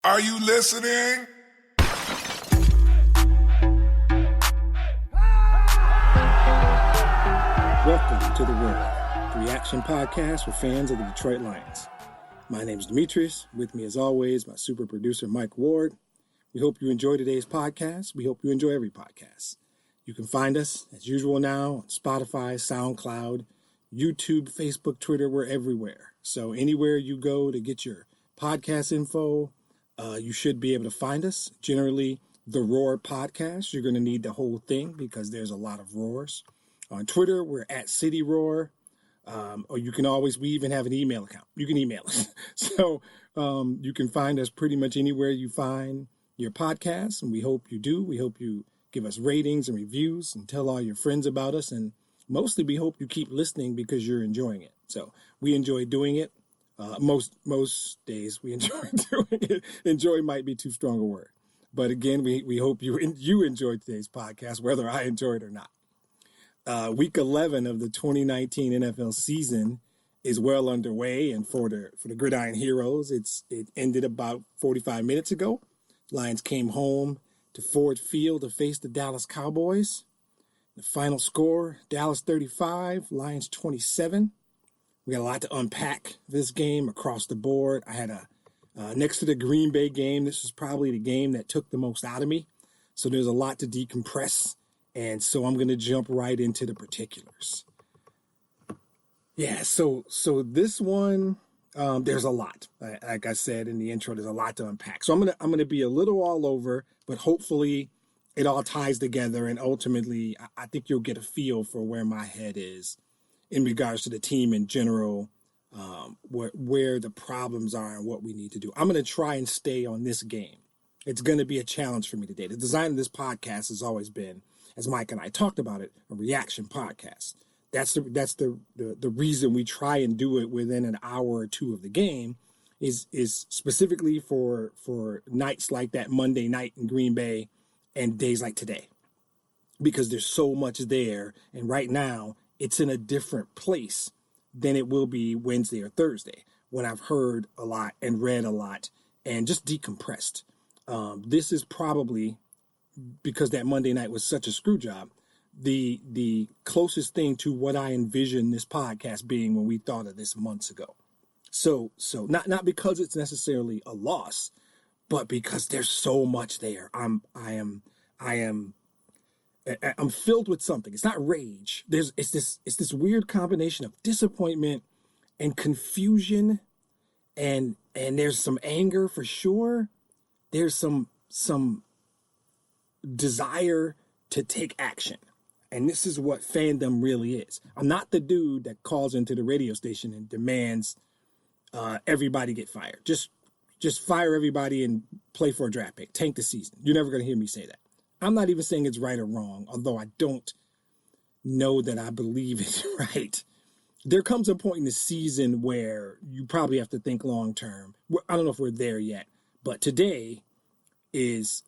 Are you listening? Welcome to The Roar, the reaction podcast for fans of the Detroit Lions. My name is Demetrius. With me, as always, my super producer, Mike Ward. We hope you enjoy today's podcast. We hope you enjoy every podcast. You can find us, as usual now, on Spotify, SoundCloud, YouTube, Facebook, Twitter. We're everywhere. So anywhere you go to get your podcast info, you should be able to find us. Generally, The Roar Podcast. You're going to need the whole thing because there's a lot of roars. On Twitter, we're at City Roar. Or you can always, we even have an email account. You can email us. So you can find us pretty much anywhere you find your podcasts, and we hope you do. We hope you give us ratings and reviews and tell all your friends about us. And mostly we hope you keep listening because you're enjoying it. So we enjoy doing it. Most days we enjoy doing it. Enjoy might be too strong a word. But again, we hope you enjoyed today's podcast, whether I enjoyed it or not. Week 11 of the 2019 NFL season is well underway, and for the Gridiron Heroes, it ended about 45 minutes ago. Lions came home to Ford Field to face the Dallas Cowboys. The final score: Dallas 35, Lions 27. We got a lot to unpack this game across the board. I had next to the Green Bay game, this was probably the game that took the most out of me. So there's a lot to decompress. And so I'm going to jump right into the particulars. Yeah, so this one, there's a lot. Like I said in the intro, there's a lot to unpack. So I'm gonna be a little all over, but hopefully it all ties together. And ultimately, I think you'll get a feel for where my head is in regards to the team in general, where the problems are and what we need to do. I'm going to try and stay on this game. It's going to be a challenge for me today. The design of this podcast has always been, as Mike and I talked about it, a reaction podcast. That's the reason we try and do it within an hour or two of the game is specifically for nights like that Monday night in Green Bay and days like today, because there's so much there. And right now it's in a different place than it will be Wednesday or Thursday when I've heard a lot and read a lot and just decompressed. This is probably, because that Monday night was such a screw job, the closest thing to what I envisioned this podcast being when we thought of this months ago. So not because it's necessarily a loss, but because there's so much there. I'm filled with something. It's not rage. It's this weird combination of disappointment and confusion, and there's some anger for sure. There's some desire to take action. And this is what fandom really is. I'm not the dude that calls into the radio station and demands everybody get fired. Just fire everybody and play for a draft pick. Tank the season. You're never going to hear me say that. I'm not even saying it's right or wrong, although I don't know that I believe it's right. There comes a point in the season where you probably have to think long term. I don't know if we're there yet, but today is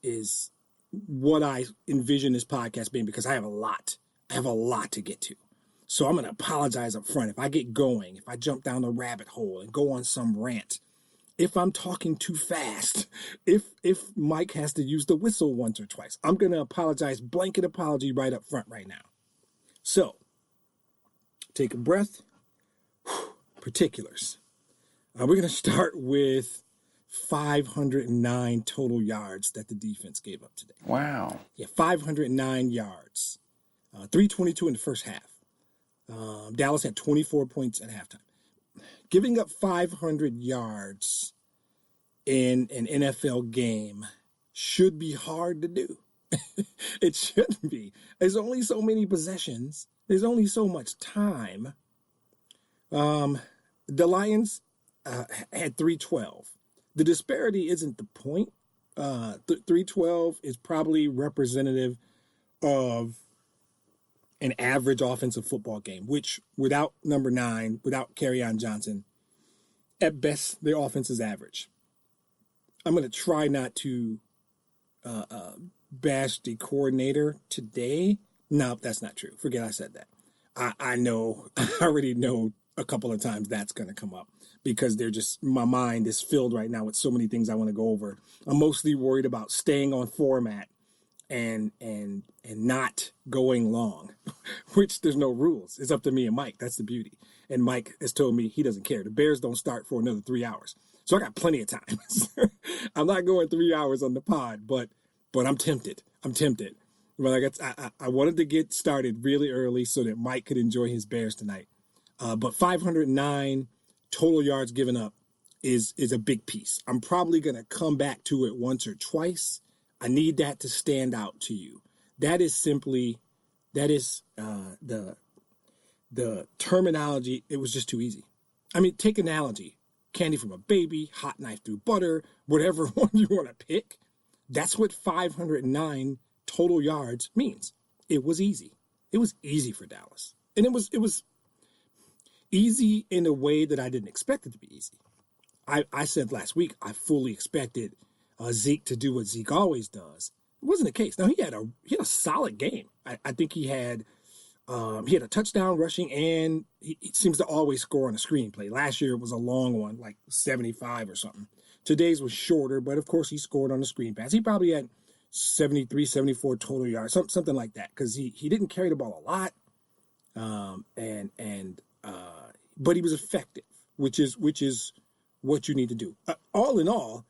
what I envision this podcast being, because I have a lot to get to. So I'm going to apologize up front if I get going, if I jump down the rabbit hole and go on some rant, if I'm talking too fast, if Mike has to use the whistle once or twice. I'm going to apologize, blanket apology right up front right now. So take a breath. Particulars. We're going to start with 509 total yards that the defense gave up today. Wow. Yeah, 509 yards. 322 in the first half. Dallas had 24 points at halftime. Giving up 500 yards in an NFL game should be hard to do. It shouldn't be. There's only so many possessions. There's only so much time. The Lions had 312. The disparity isn't the point. 312 is probably representative of an average offensive football game, which without number 9, without Kerryon Johnson, at best, their offense is average. I'm going to try not to bash the coordinator today. No, that's not true. Forget I said that. I know, I already know a couple of times that's going to come up because my mind is filled right now with so many things I want to go over. I'm mostly worried about staying on format and not going long, which there's no rules. It's up to me and Mike. That's the beauty. And Mike has told me he doesn't care. The Bears don't start for another 3 hours. So I got plenty of time. I'm not going 3 hours on the pod, but I'm tempted. Well, I wanted to get started really early so that Mike could enjoy his Bears tonight. But 509 total yards given up is a big piece. I'm probably going to come back to it once or twice. I need that to stand out to you. That is the terminology. It was just too easy. I mean, take analogy. Candy from a baby, hot knife through butter, whatever one you want to pick. That's what 509 total yards means. It was easy. It was easy for Dallas. And it was easy in a way that I didn't expect it to be easy. I said last week I fully expected Zeke to do what Zeke always does. It wasn't the case. Now he had a solid game. I think he had a touchdown rushing, and he seems to always score on a screenplay. Last year it was a long one, like 75 or something. Today's was shorter, but of course he scored on the screen pass. He probably had 73, 74 total yards, something like that, because he didn't carry the ball a lot, but he was effective, which is what you need to do. All in all,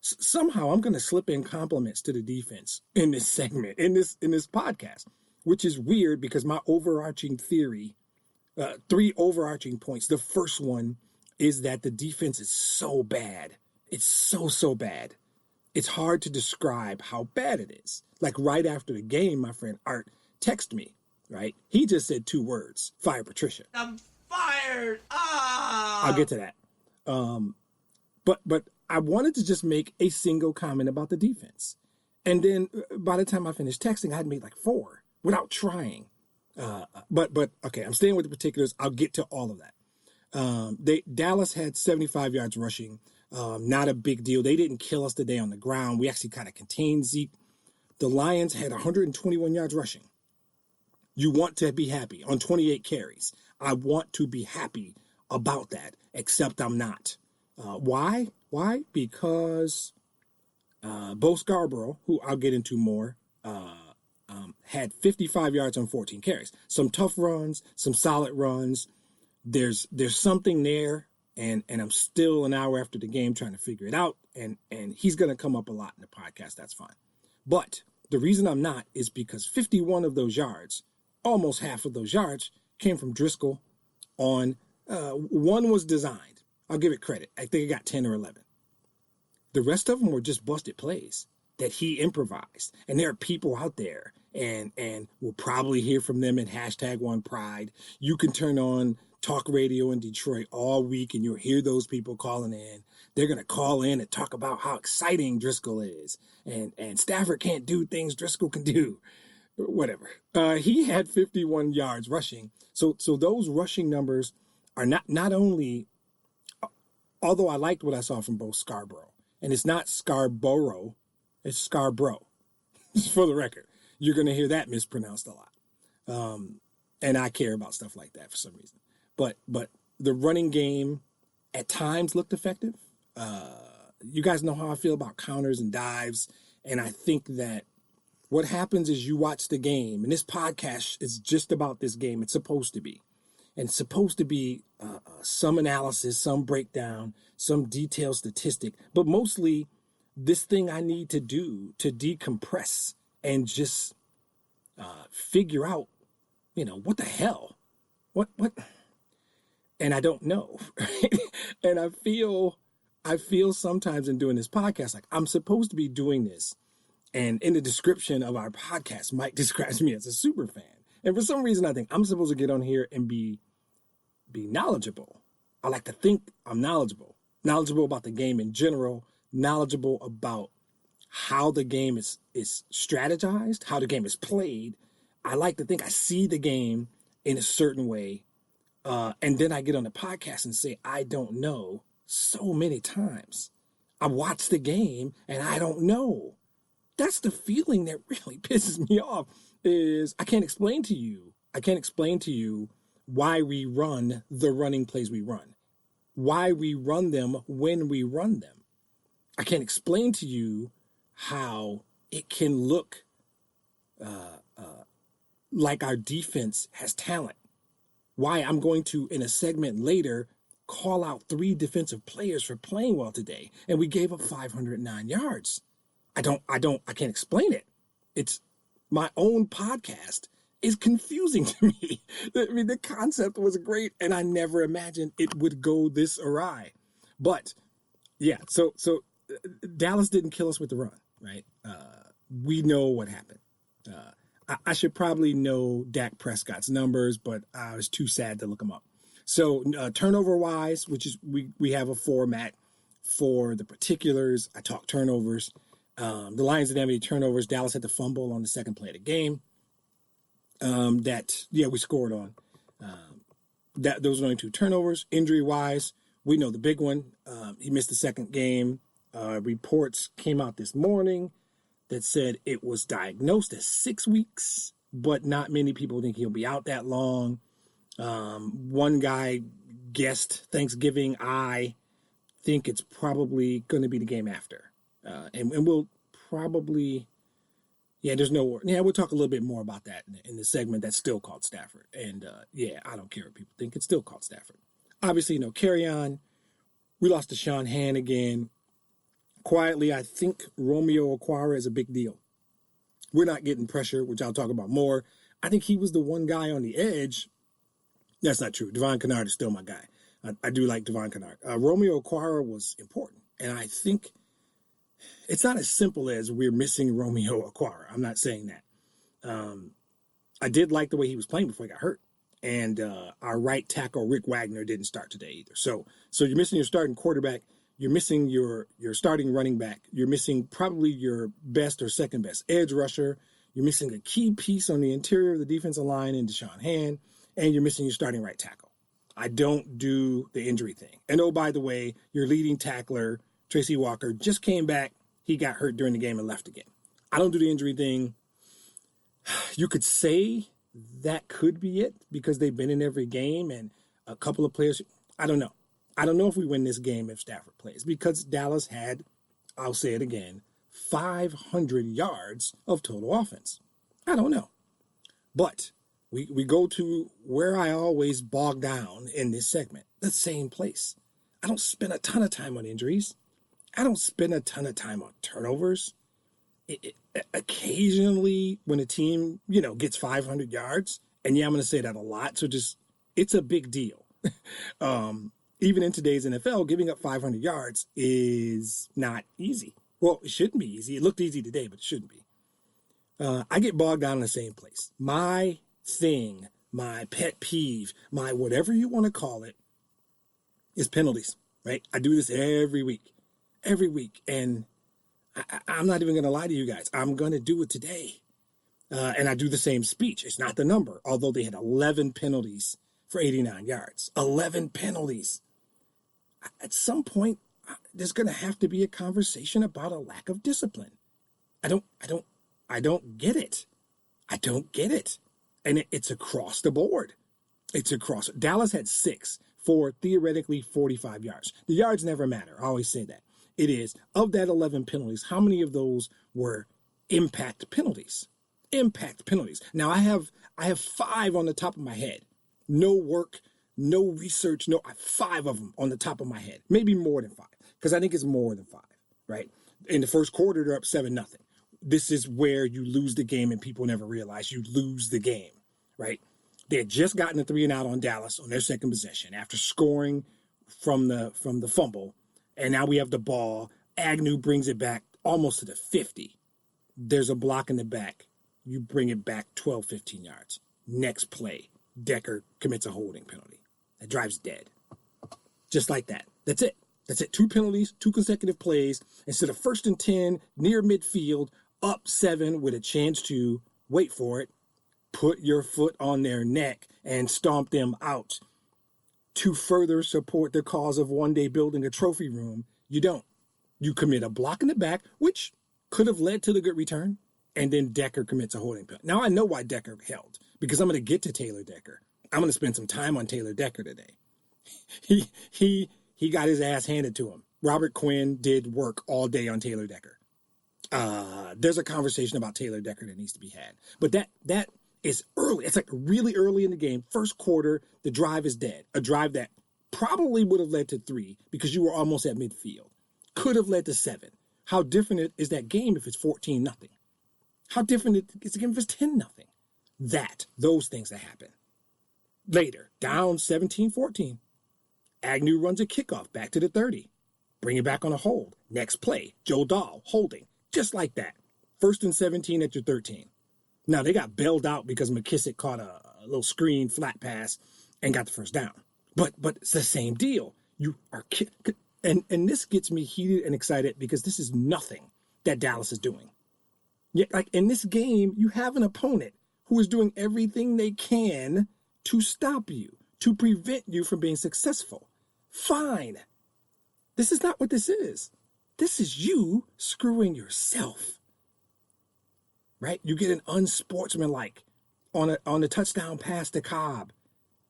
somehow I'm going to slip in compliments to the defense in this segment, in this podcast, which is weird because my overarching theory, 3 overarching points. The first one is that the defense is so bad. It's so bad. It's hard to describe how bad it is. Like right after the game, my friend Art texted me, right? He just said 2 words, fire Patricia. I'm fired. I'll get to that. But I wanted to just make a single comment about the defense. And then by the time I finished texting, I had made like 4 without trying. But okay, I'm staying with the particulars. I'll get to all of that. Dallas had 75 yards rushing. Not a big deal. They didn't kill us today on the ground. We actually kind of contained Zeke. The Lions had 121 yards rushing. You want to be happy on 28 carries. I want to be happy about that, except I'm not. Why? Because Bo Scarborough, who I'll get into more, had 55 yards on 14 carries. Some tough runs, some solid runs. There's something there, and I'm still an hour after the game trying to figure it out, and he's going to come up a lot in the podcast. That's fine. But the reason I'm not is because 51 of those yards, almost half of those yards, came from Driscoll on one was designed. I'll give it credit. I think it got 10 or 11. The rest of them were just busted plays that he improvised. And there are people out there, and we'll probably hear from them in #OnePride. You can turn on talk radio in Detroit all week, and you'll hear those people calling in. They're going to call in and talk about how exciting Driscoll is. And Stafford can't do things Driscoll can do. Whatever. He had 51 yards rushing. So those rushing numbers are not only, although I liked what I saw from both Scarborough, and it's not Scarborough, it's Scarborough, for the record. You're going to hear that mispronounced a lot. And I care about stuff like that for some reason. But the running game at times looked effective. You guys know how I feel about counters and dives. And I think that what happens is you watch the game, and this podcast is just about this game. It's supposed to be. And it's supposed to be some analysis, some breakdown, some detailed statistic, but mostly this thing I need to do to decompress and just figure out, what the hell? What? And I don't know. And I feel sometimes in doing this podcast, like I'm supposed to be doing this. And in the description of our podcast, Mike describes me as a super fan. And for some reason, I think I'm supposed to get on here and be knowledgeable. I like to think I'm knowledgeable about the game in general, knowledgeable about how the game is strategized, how the game is played. I like to think I see the game in a certain way. And then I get on the podcast and say, I don't know so many times. I watch the game and I don't know. That's the feeling that really pisses me off is I can't explain to you why we run the running plays we run, why we run them when we run them. I can't explain to you how it can look like our defense has talent. Why I'm going to, in a segment later, call out 3 defensive players for playing well today, and we gave up 509 yards. I can't explain it. It's my own podcast is confusing to me. I mean, the concept was great, and I never imagined it would go this awry. But yeah, so Dallas didn't kill us with the run, right? We know what happened. I should probably know Dak Prescott's numbers, but I was too sad to look them up. So turnover-wise, which is we have a format for the particulars. I talk turnovers. The Lions didn't have any turnovers. Dallas had the fumble on the second play of the game. We scored on. Those were only 2 turnovers. Injury-wise, we know the big one. He missed the second game. Reports came out this morning that said it was diagnosed as 6 weeks, but not many people think he'll be out that long. One guy guessed Thanksgiving. I think it's probably going to be the game after. And we'll probably, there's no word. Yeah, we'll talk a little bit more about that in the segment that's still called Stafford. And I don't care what people think. It's still called Stafford. Obviously, carry on. We lost to Sean Han again. Quietly, I think Romeo Okwara is a big deal. We're not getting pressure, which I'll talk about more. I think he was the one guy on the edge. That's not true. Devon Kennard is still my guy. I do like Devon Kennard. Romeo Okwara was important, and I think it's not as simple as we're missing Romeo Okwara. I'm not saying that. I did like the way he was playing before he got hurt, and our right tackle, Rick Wagner, didn't start today either. So you're missing your starting quarterback. You're missing your starting running back. You're missing probably your best or second best edge rusher. You're missing a key piece on the interior of the defensive line in Deshaun Han, and you're missing your starting right tackle. I don't do the injury thing. And oh, by the way, your leading tackler, Tracy Walker, just came back. He got hurt during the game and left again. I don't do the injury thing. You could say that could be it because they've been in every game and a couple of players. I don't know. I don't know if we win this game if Stafford plays because Dallas had, I'll say it again, 500 yards of total offense. I don't know. But we go to where I always bog down in this segment, the same place. I don't spend a ton of time on injuries. I don't spend a ton of time on turnovers. Occasionally when a team, gets 500 yards, and I'm going to say that a lot, so it's a big deal. Even in today's NFL, giving up 500 yards is not easy. Well, it shouldn't be easy. It looked easy today, but it shouldn't be. I get bogged down in the same place. My thing, my pet peeve, my whatever you want to call it, is penalties, right? I do this every week. And I'm not even going to lie to you guys. I'm going to do it today. And I do the same speech. It's not the number, although they had 11 penalties for 89 yards. 11 penalties. At some point, there's going to have to be a conversation about a lack of discipline. I don't get it. I don't get it. And it's across the board. Dallas had 6 for theoretically 45 yards. The yards never matter. I always say that. It is, of that 11 penalties, how many of those were impact penalties? Impact penalties. Now, I have 5 on the top of my head. No work, no research, no, 5 of them on the top of my head. Maybe more than 5, because I think it's more than 5, right? In the first quarter, they're up 7-0. This is where you lose the game and people never realize you lose the game, right? They had just gotten a 3-and-out on Dallas on their second possession after scoring from the fumble, and now we have the ball. Agnew brings it back almost to the 50. There's a block in the back. You bring it back 12, 15 yards. Next play, Decker commits a holding penalty. That drives dead. Just like that. That's it. 2 penalties, 2 consecutive plays. Instead of 1st and 10, near midfield, up 7 with a chance to, wait for it, put your foot on their neck and stomp them out. To further support the cause of one day building a trophy room, you don't. You commit a block in the back, which could have led to the good return, and then Decker commits a holding penalty. Now I know why Decker held, because I'm going to get to Taylor Decker. I'm going to spend some time on Taylor Decker today. He got his ass handed to him. Robert Quinn did work all day on Taylor Decker. There's a conversation about Taylor Decker that needs to be had. But that is early. It's like really early in the game. First quarter, the drive is dead. A drive that probably would have led to 3 because you were almost at midfield. Could have led to 7. How different is that game if it's 14-0? How different is the game if it's 10-0? Those things that happen. Later, down 17-14. Agnew runs a kickoff back to the 30. Bring it back on a hold. Next play, Joe Dahl holding. Just like that. 1st and 17 at your 13. Now, they got bailed out because McKissick caught a little screen flat pass and got the first down. But it's the same deal. You are and this gets me heated and excited because this is nothing that Dallas is doing. Yet, like in this game, you have an opponent who is doing everything they can to stop you, to prevent you from being successful. Fine. This is not what this is. This is you screwing yourself. Right? You get an unsportsmanlike on a touchdown pass to Cobb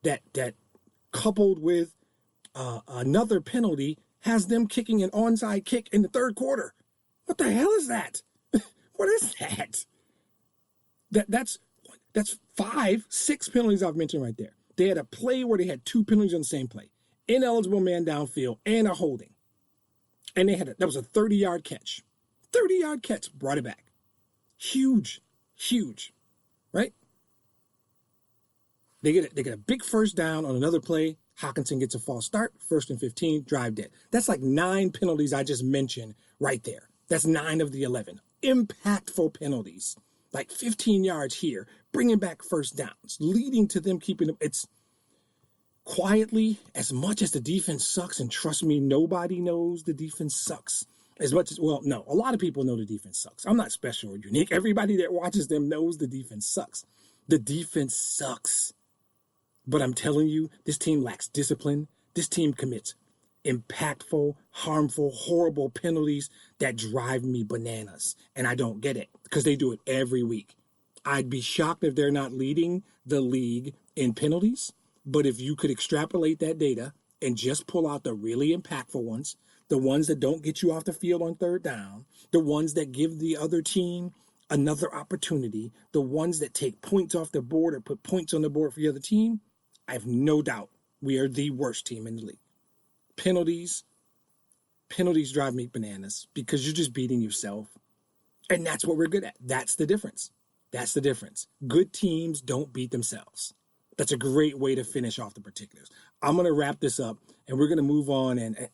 that coupled with another penalty has them kicking an onside kick in the third quarter. What the hell is that? What is that? That's 5, 6 penalties I've mentioned right there. They had a play where they had 2 penalties on the same play. Ineligible man downfield and a holding. And that was a 30-yard catch. 30-yard catch, brought it back. Huge, right? They get a big first down on another play. Hockenson gets a false start, 1st and 15, drive dead. That's like 9 penalties I just mentioned right there. That's 9 of the 11. Impactful penalties, like 15 yards here, bringing back first downs, leading to them keeping them. It's quietly, as much as the defense sucks, and trust me, nobody knows the defense sucks. As much as, well, no, a lot of people know the defense sucks. I'm not special or unique. Everybody that watches them knows the defense sucks. The defense sucks. But I'm telling you, this team lacks discipline. This team commits impactful, harmful, horrible penalties that drive me bananas. And I don't get it because they do it every week. I'd be shocked if they're not leading the league in penalties. But if you could extrapolate that data and just pull out the really impactful ones, the ones that don't get you off the field on third down, the ones that give the other team another opportunity, the ones that take points off the board or put points on the board for the other team, I have no doubt we are the worst team in the league. Penalties drive me bananas because you're just beating yourself. And that's what we're good at. That's the difference. Good teams don't beat themselves. That's a great way to finish off the particulars. I'm going to wrap this up and we're going to move on. And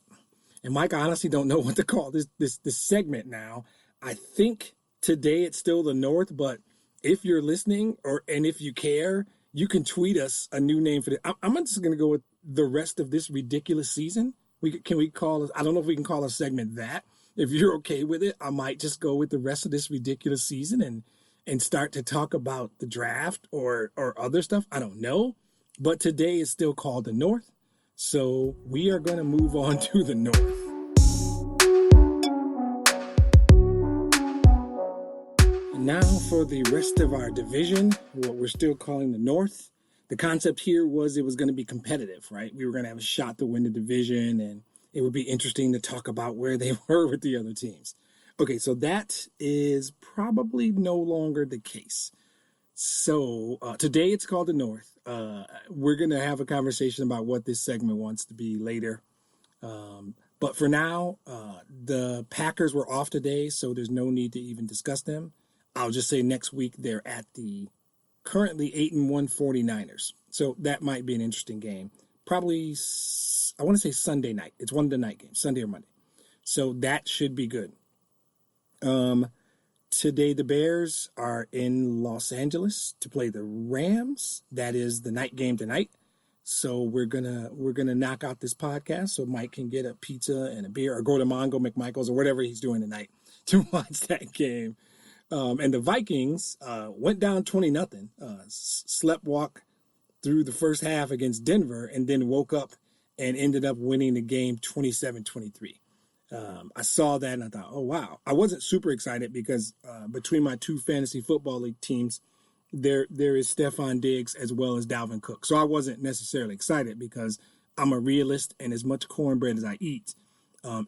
Mike, I honestly don't know what to call this segment now. I think today it's still the North, but if you're listening and if you care, you can tweet us a new name for it. I'm just going to go with the rest of this ridiculous season. I don't know if we can call a segment that. If you're okay with it, I might just go with the rest of this ridiculous season and start to talk about the draft or other stuff. I don't know. But today is still called the North. So we are going to move on to the North. Now for the rest of our division, what we're still calling the North. The concept here was it was going to be competitive, right? We were going to have a shot to win the division, and it would be interesting to talk about where they were with the other teams. Okay, so that is probably no longer the case. So today it's called the North. We're going to have a conversation about what this segment wants to be later. But for now, the Packers were off today, so there's no need to even discuss them. I'll just say next week they're at the currently 8-1 49ers. So that might be an interesting game. Probably, I want to say Sunday night. It's one of the night games, Sunday or Monday. So that should be good. Today the Bears are in Los Angeles to play the Rams. That is the night game tonight. So we're gonna knock out this podcast so Mike can get a pizza and a beer or go to Mongo McMichael's or whatever he's doing tonight to watch that game. And the Vikings went down 20-0, sleptwalk through the first half against Denver, and then woke up and ended up winning the game 27-23. I saw that and I thought, oh, wow. I wasn't super excited because between my two fantasy football league teams, there is Stephon Diggs as well as Dalvin Cook. So I wasn't necessarily excited because I'm a realist, and as much cornbread as I eat,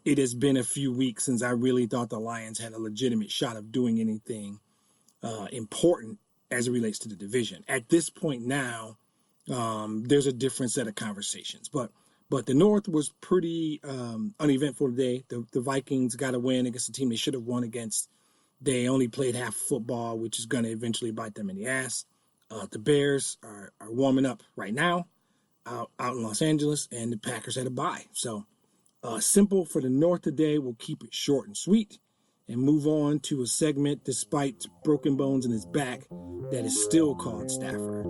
it has been a few weeks since I really thought the Lions had a legitimate shot of doing anything important as it relates to the division. At this point now, there's a different set of conversations. But the North was pretty uneventful today. The Vikings got a win against a team they should have won against. They only played half football, which is going to eventually bite them in the ass. The Bears are warming up right now out in Los Angeles, and the Packers had a bye. So simple for the North today. We'll keep it short and sweet and move on to a segment, despite broken bones in his back, that is still called Stafford.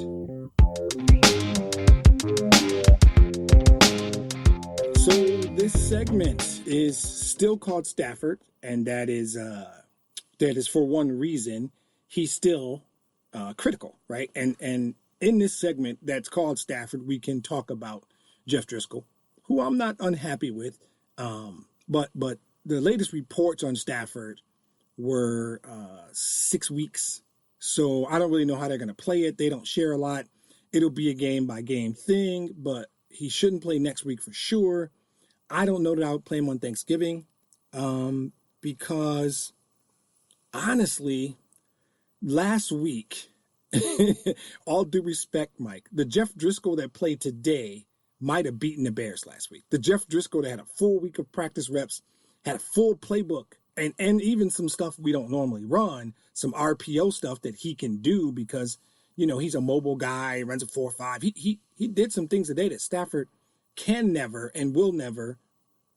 So this segment is still called Stafford, and that is for one reason. He's still critical, right? And in this segment that's called Stafford, we can talk about Jeff Driscoll, who I'm not unhappy with. But the latest reports on Stafford were 6 weeks. So I don't really know how they're going to play it. They don't share a lot. It'll be a game-by-game thing, but he shouldn't play next week for sure. I don't know that I would play him on Thanksgiving because, honestly, last week, all due respect, Mike, the Jeff Driscoll that played today might have beaten the Bears last week. The Jeff Driscoll that had a full week of practice reps, had a full playbook, and even some stuff we don't normally run, some RPO stuff that he can do because, he's a mobile guy, runs a 4.5. He did some things today that Stafford can never and will never,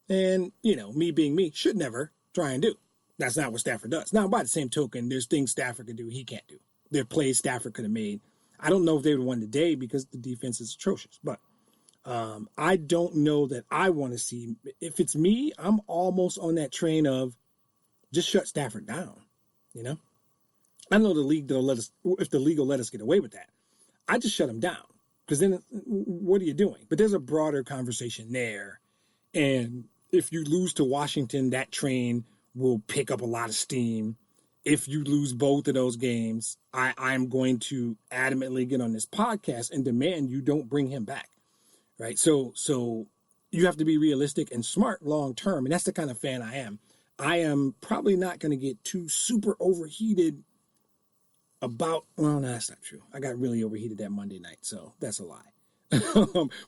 and, me being me, should never try and do. That's not what Stafford does. Now, by the same token, there's things Stafford can do he can't do. There are plays Stafford could have made. I don't know if they would have won today because the defense is atrocious, but I don't know that I want to see. If it's me, I'm almost on that train of just shut Stafford down. I know the league will let us, if the league will let us get away with that. I just shut him down because then what are you doing? But there's a broader conversation there, and if you lose to Washington, that train will pick up a lot of steam. If you lose both of those games, I'm going to adamantly get on this podcast and demand you don't bring him back. Right. So you have to be realistic and smart long term. And that's the kind of fan I am. I am probably not going to get too super overheated about. Well, no, that's not true. I got really overheated that Monday night. So that's a lie.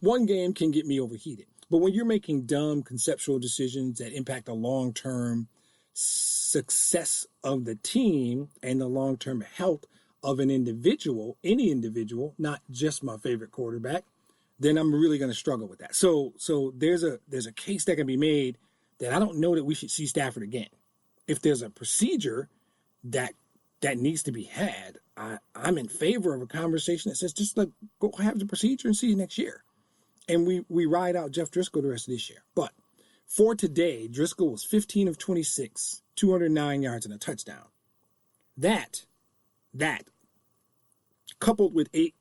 One game can get me overheated. But when you're making dumb conceptual decisions that impact the long term success of the team and the long term health of an individual, any individual, not just my favorite quarterback, then I'm really going to struggle with that. So there's a case that can be made that I don't know that we should see Stafford again. If there's a procedure that needs to be had, I'm in favor of a conversation that says just go have the procedure and see you next year. And we ride out Jeff Driscoll the rest of this year. But for today, Driscoll was 15 of 26, 209 yards and a touchdown. That coupled with 8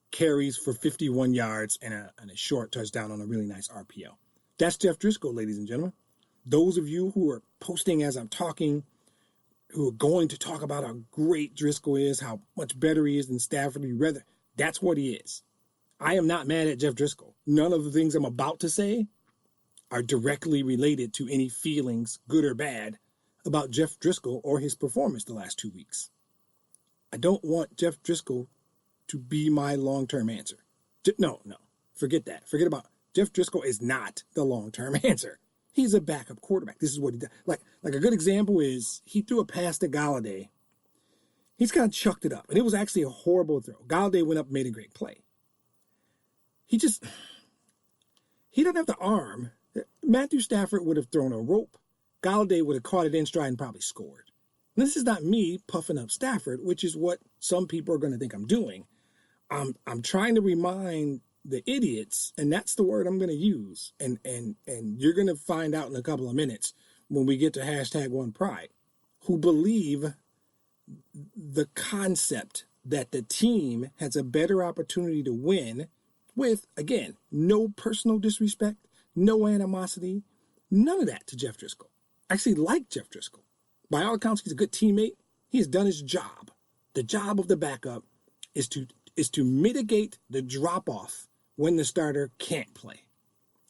carries for 51 yards and a short touchdown on a really nice RPO. That's Jeff Driscoll, ladies and gentlemen. Those of you who are posting as I'm talking, who are going to talk about how great Driscoll is, how much better he is than Stafford, that's what he is. I am not mad at Jeff Driscoll. None of the things I'm about to say are directly related to any feelings, good or bad, about Jeff Driscoll or his performance the last 2 weeks. I don't want Jeff Driscoll to be my long-term answer. No, forget that. Forget about Jeff Driscoll is not the long-term answer. He's a backup quarterback. This is what he does. Like a good example is he threw a pass to Galladay. He's kind of chucked it up, and it was actually a horrible throw. Galladay went up and made a great play. He doesn't have the arm. Matthew Stafford would have thrown a rope. Galladay would have caught it in stride and probably scored. And this is not me puffing up Stafford, which is what some people are going to think I'm doing. I'm trying to remind the idiots, and that's the word I'm going to use, and you're going to find out in a couple of minutes when we get to #OnePride, who believe the concept that the team has a better opportunity to win with, again, no personal disrespect, no animosity, none of that to Jeff Driscoll. I actually like Jeff Driscoll. By all accounts, he's a good teammate. He has done his job, the job of the backup, is to mitigate the drop-off when the starter can't play.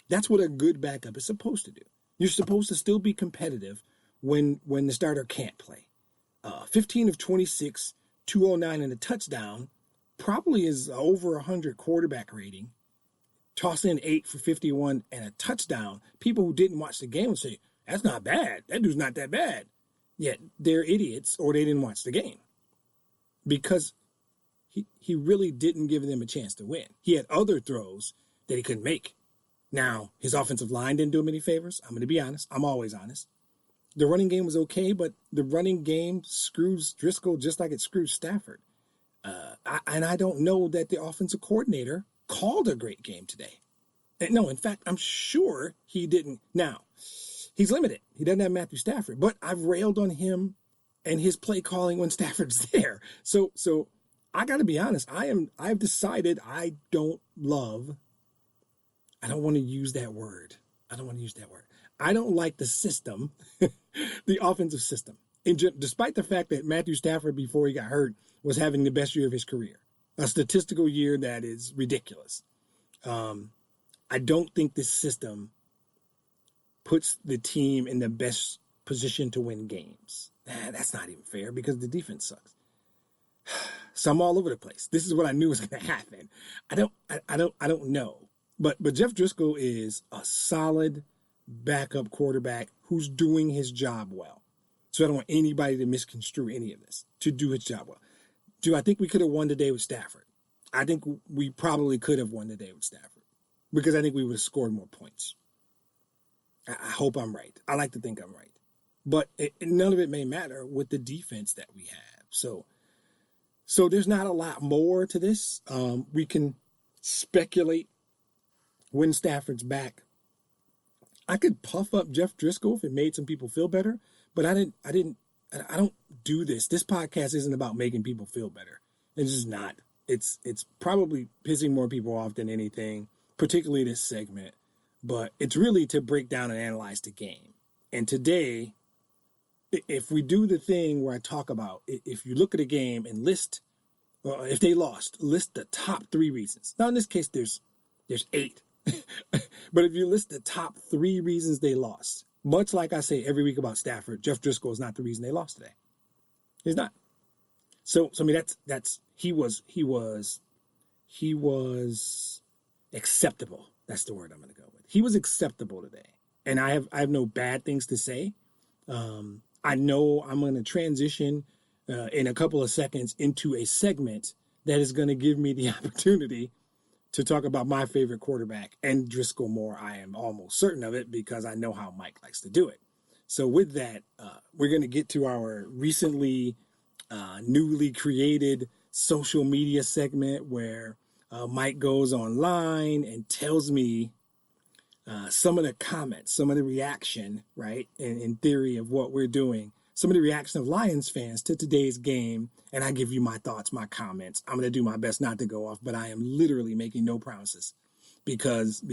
That's what a good backup is supposed to do. You're supposed to still be competitive when the starter can't play. 15 of 26, 209 and a touchdown, probably is over 100 quarterback rating. Toss in 8 for 51 and a touchdown. People who didn't watch the game would say, that's not bad. That dude's not that bad. Yet they're idiots or they didn't watch the game. Because he really didn't give them a chance to win. He had other throws that he couldn't make. Now, his offensive line didn't do him any favors. I'm going to be honest. I'm always honest. The running game was okay, but the running game screws Driscoll just like it screws Stafford. I don't know that the offensive coordinator called a great game today. No, in fact, I'm sure he didn't. Now, he's limited. He doesn't have Matthew Stafford, but I've railed on him and his play calling when Stafford's there. So I got to be honest. I've decided I don't want to use that word. I don't like the system, the offensive system. And despite the fact that Matthew Stafford, before he got hurt, was having the best year of his career, a statistical year that is ridiculous. I don't think this system puts the team in the best position to win games. That's not even fair because the defense sucks. So I'm all over the place. This is what I knew was going to happen. I don't know. But Jeff Driscoll is a solid backup quarterback who's doing his job well. So I don't want anybody to misconstrue any of this, to do his job well. Do I think we could have won today with Stafford? I think we probably could have won today with Stafford because I think we would have scored more points. I hope I'm right. I like to think I'm right. But none of it may matter with the defense that we have. So there's not a lot more to this. We can speculate when Stafford's back. I could puff up Jeff Driscoll if it made some people feel better, but I don't do this. This podcast isn't about making people feel better. It's just not. It's probably pissing more people off than anything, particularly this segment, but it's really to break down and analyze the game. And today, if we do the thing where I talk about, if you look at a game and list, if they lost, list the top 3 reasons. Now, in this case, there's 8. But if you list the top 3 reasons they lost, much like I say every week about Stafford, Jeff Driscoll is not the reason they lost today. He's not. So I mean, that's he was acceptable. That's the word I'm going to go with. He was acceptable today, and I have no bad things to say. I know I'm going to transition in a couple of seconds into a segment that is going to give me the opportunity to talk about my favorite quarterback and Driscoll more. I am almost certain of it because I know how Mike likes to do it. So with that, we're going to get to our recently newly created social media segment where Mike goes online and tells me some of the comments, some of the reaction, right, in theory of what we're doing, some of the reaction of Lions fans to today's game, and I give you my thoughts, my comments. I'm going to do my best not to go off, but I am literally making no promises because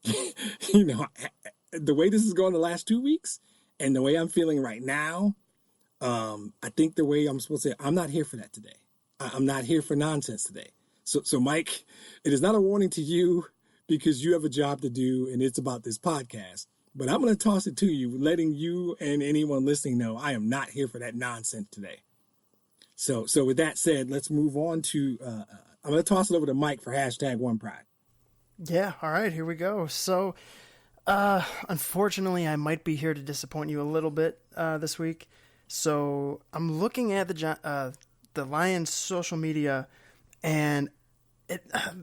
you know, the way this is going the last 2 weeks and the way I'm feeling right now, I think the way I'm supposed to say, I'm not here for that today. I'm not here for nonsense today. So Mike, it is not a warning to you because you have a job to do and it's about this podcast. But I'm going to toss it to you, letting you and anyone listening know I am not here for that nonsense today. So with that said, let's move on to, I'm going to toss it over to Mike for #OnePride. Yeah, all right, here we go. So, unfortunately, I might be here to disappoint you a little bit this week. So I'm looking at the Lions social media, and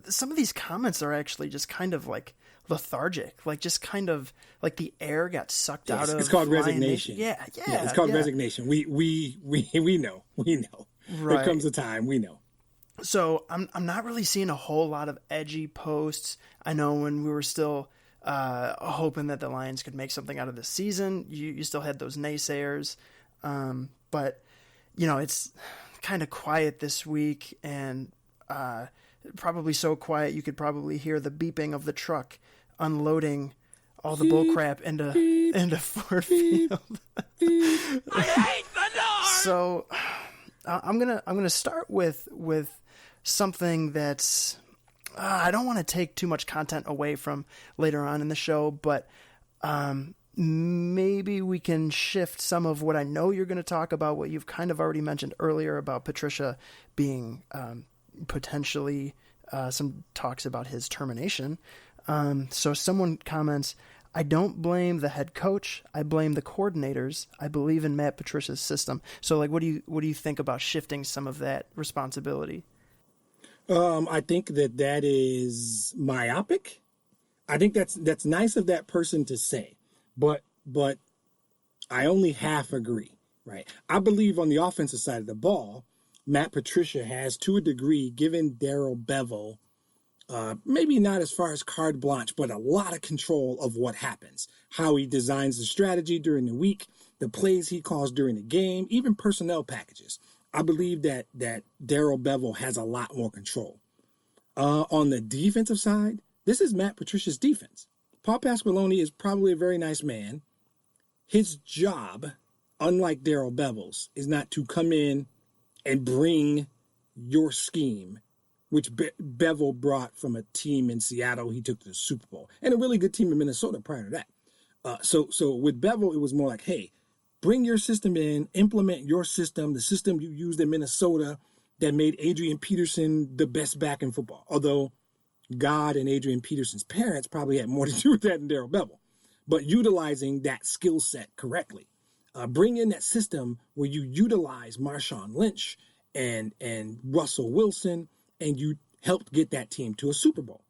some of these comments are actually just kind of like lethargic, like just kind of like the air got sucked out of. It's called resignation. Yeah, it's called resignation. We know. Right. There comes a time we know. So I'm not really seeing a whole lot of edgy posts. I know when we were still hoping that the Lions could make something out of this season, you still had those naysayers, but you know it's kind of quiet this week, and probably so quiet you could probably hear the beeping of the truck unloading all the bull crap into Ford Field. I hate the North! So I'm gonna start with something that's I don't want to take too much content away from later on in the show, but maybe we can shift some of what I know you're going to talk about, what you've kind of already mentioned earlier about Patricia being potentially some talks about his termination. So someone comments, I don't blame the head coach. I blame the coordinators. I believe in Matt Patricia's system. So like, what do you think about shifting some of that responsibility? I think that is myopic. I think that's nice of that person to say, but I only half agree, right? I believe on the offensive side of the ball, Matt Patricia has, to a degree, given Darrell Bevel, maybe not as far as carte blanche, but a lot of control of what happens, how he designs the strategy during the week, the plays he calls during the game, even personnel packages. I believe that Darrell Bevel has a lot more control. On the defensive side, this is Matt Patricia's defense. Paul Pasqualoni is probably a very nice man. His job, unlike Darrell Bevel's, is not to come in and bring your scheme, which Bevel brought from a team in Seattle he took to the Super Bowl, and a really good team in Minnesota prior to that. So with Bevel, it was more like, hey, bring your system in, implement your system, the system you used in Minnesota that made Adrian Peterson the best back in football. Although God and Adrian Peterson's parents probably had more to do with that than Darrell Bevel. But utilizing that skill set correctly. Bring in that system where you utilize Marshawn Lynch and Russell Wilson, and you helped get that team to a Super Bowl.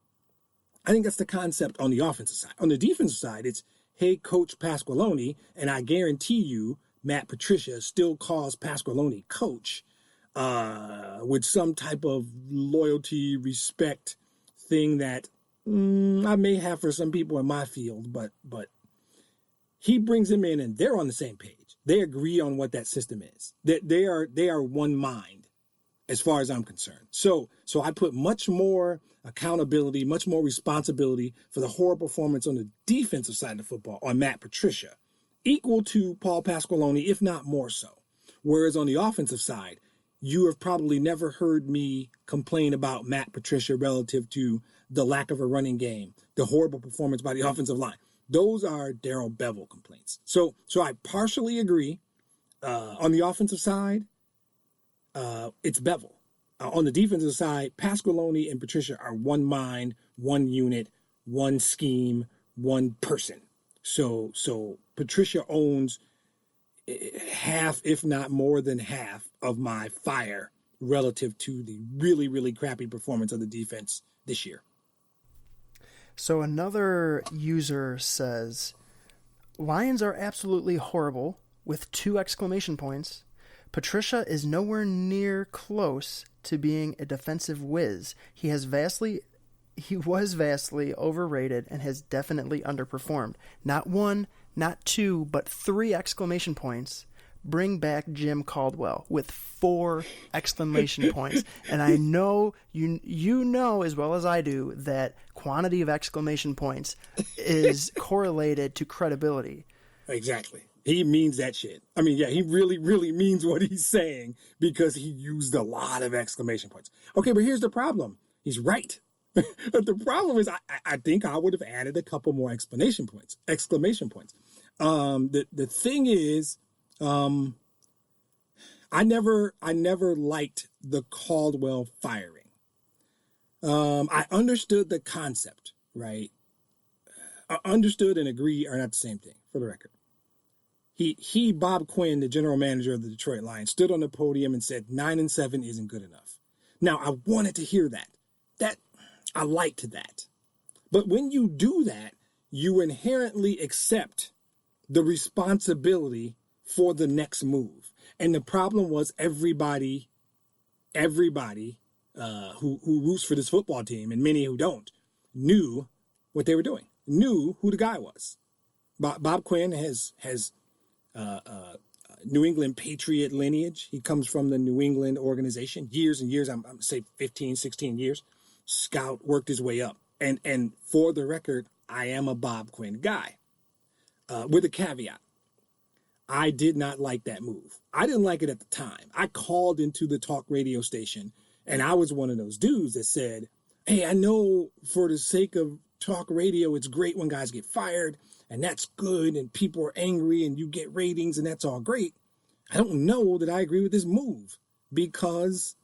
I think that's the concept on the offensive side. On the defensive side, it's, hey, Coach Pasqualoni, and I guarantee you Matt Patricia still calls Pasqualoni coach with some type of loyalty, respect thing that I may have for some people in my field, but he brings him in and they're on the same page. They agree on what that system is. They are one mind as far as I'm concerned. So I put much more accountability, much more responsibility for the horrible performance on the defensive side of the football on Matt Patricia, equal to Paul Pasqualoni, if not more so. Whereas on the offensive side, you have probably never heard me complain about Matt Patricia relative to the lack of a running game, the horrible performance by the offensive line. Those are Darrell Bevel complaints. So I partially agree. On the offensive side, it's Bevel. On the defensive side, Pasqualoni and Patricia are one mind, one unit, one scheme, one person. So Patricia owns half, if not more than half, of my fire relative to the really, really crappy performance of the defense this year. So another user says, Lions are absolutely horrible, with 2 exclamation points. Patricia is nowhere near close to being a defensive whiz. He was vastly overrated and has definitely underperformed. Not 1, not 2, but 3 exclamation points. Bring back Jim Caldwell with 4 exclamation points. And I know you know as well as I do that quantity of exclamation points is correlated to credibility. Exactly. He means that shit. I mean, yeah, he really, really means what he's saying because he used a lot of exclamation points. Okay, but here's the problem. He's right. The problem is I think I would have added a couple more exclamation points. The thing is, I never liked the Caldwell firing. I understood the concept, right? Understood and agree are not the same thing, for the record. Bob Quinn, the general manager of the Detroit Lions, stood on the podium and said 9-7 isn't good enough. Now, I wanted to hear that. I liked that. But when you do that, you inherently accept the responsibility for the next move. And the problem was everybody who roots for this football team, and many who don't, knew what they were doing, knew who the guy was. Bob Quinn has New England Patriot lineage. He comes from the New England organization, years and years, I'm say 15, 16 years. Scout, worked his way up. And for the record, I am a Bob Quinn guy. With a caveat. I did not like that move. I didn't like it at the time. I called into the talk radio station And I was one of those dudes that said, hey, I know for the sake of talk radio, it's great when guys get fired, and that's good, and people are angry, and you get ratings, and that's all great. I don't know that I agree with this move because,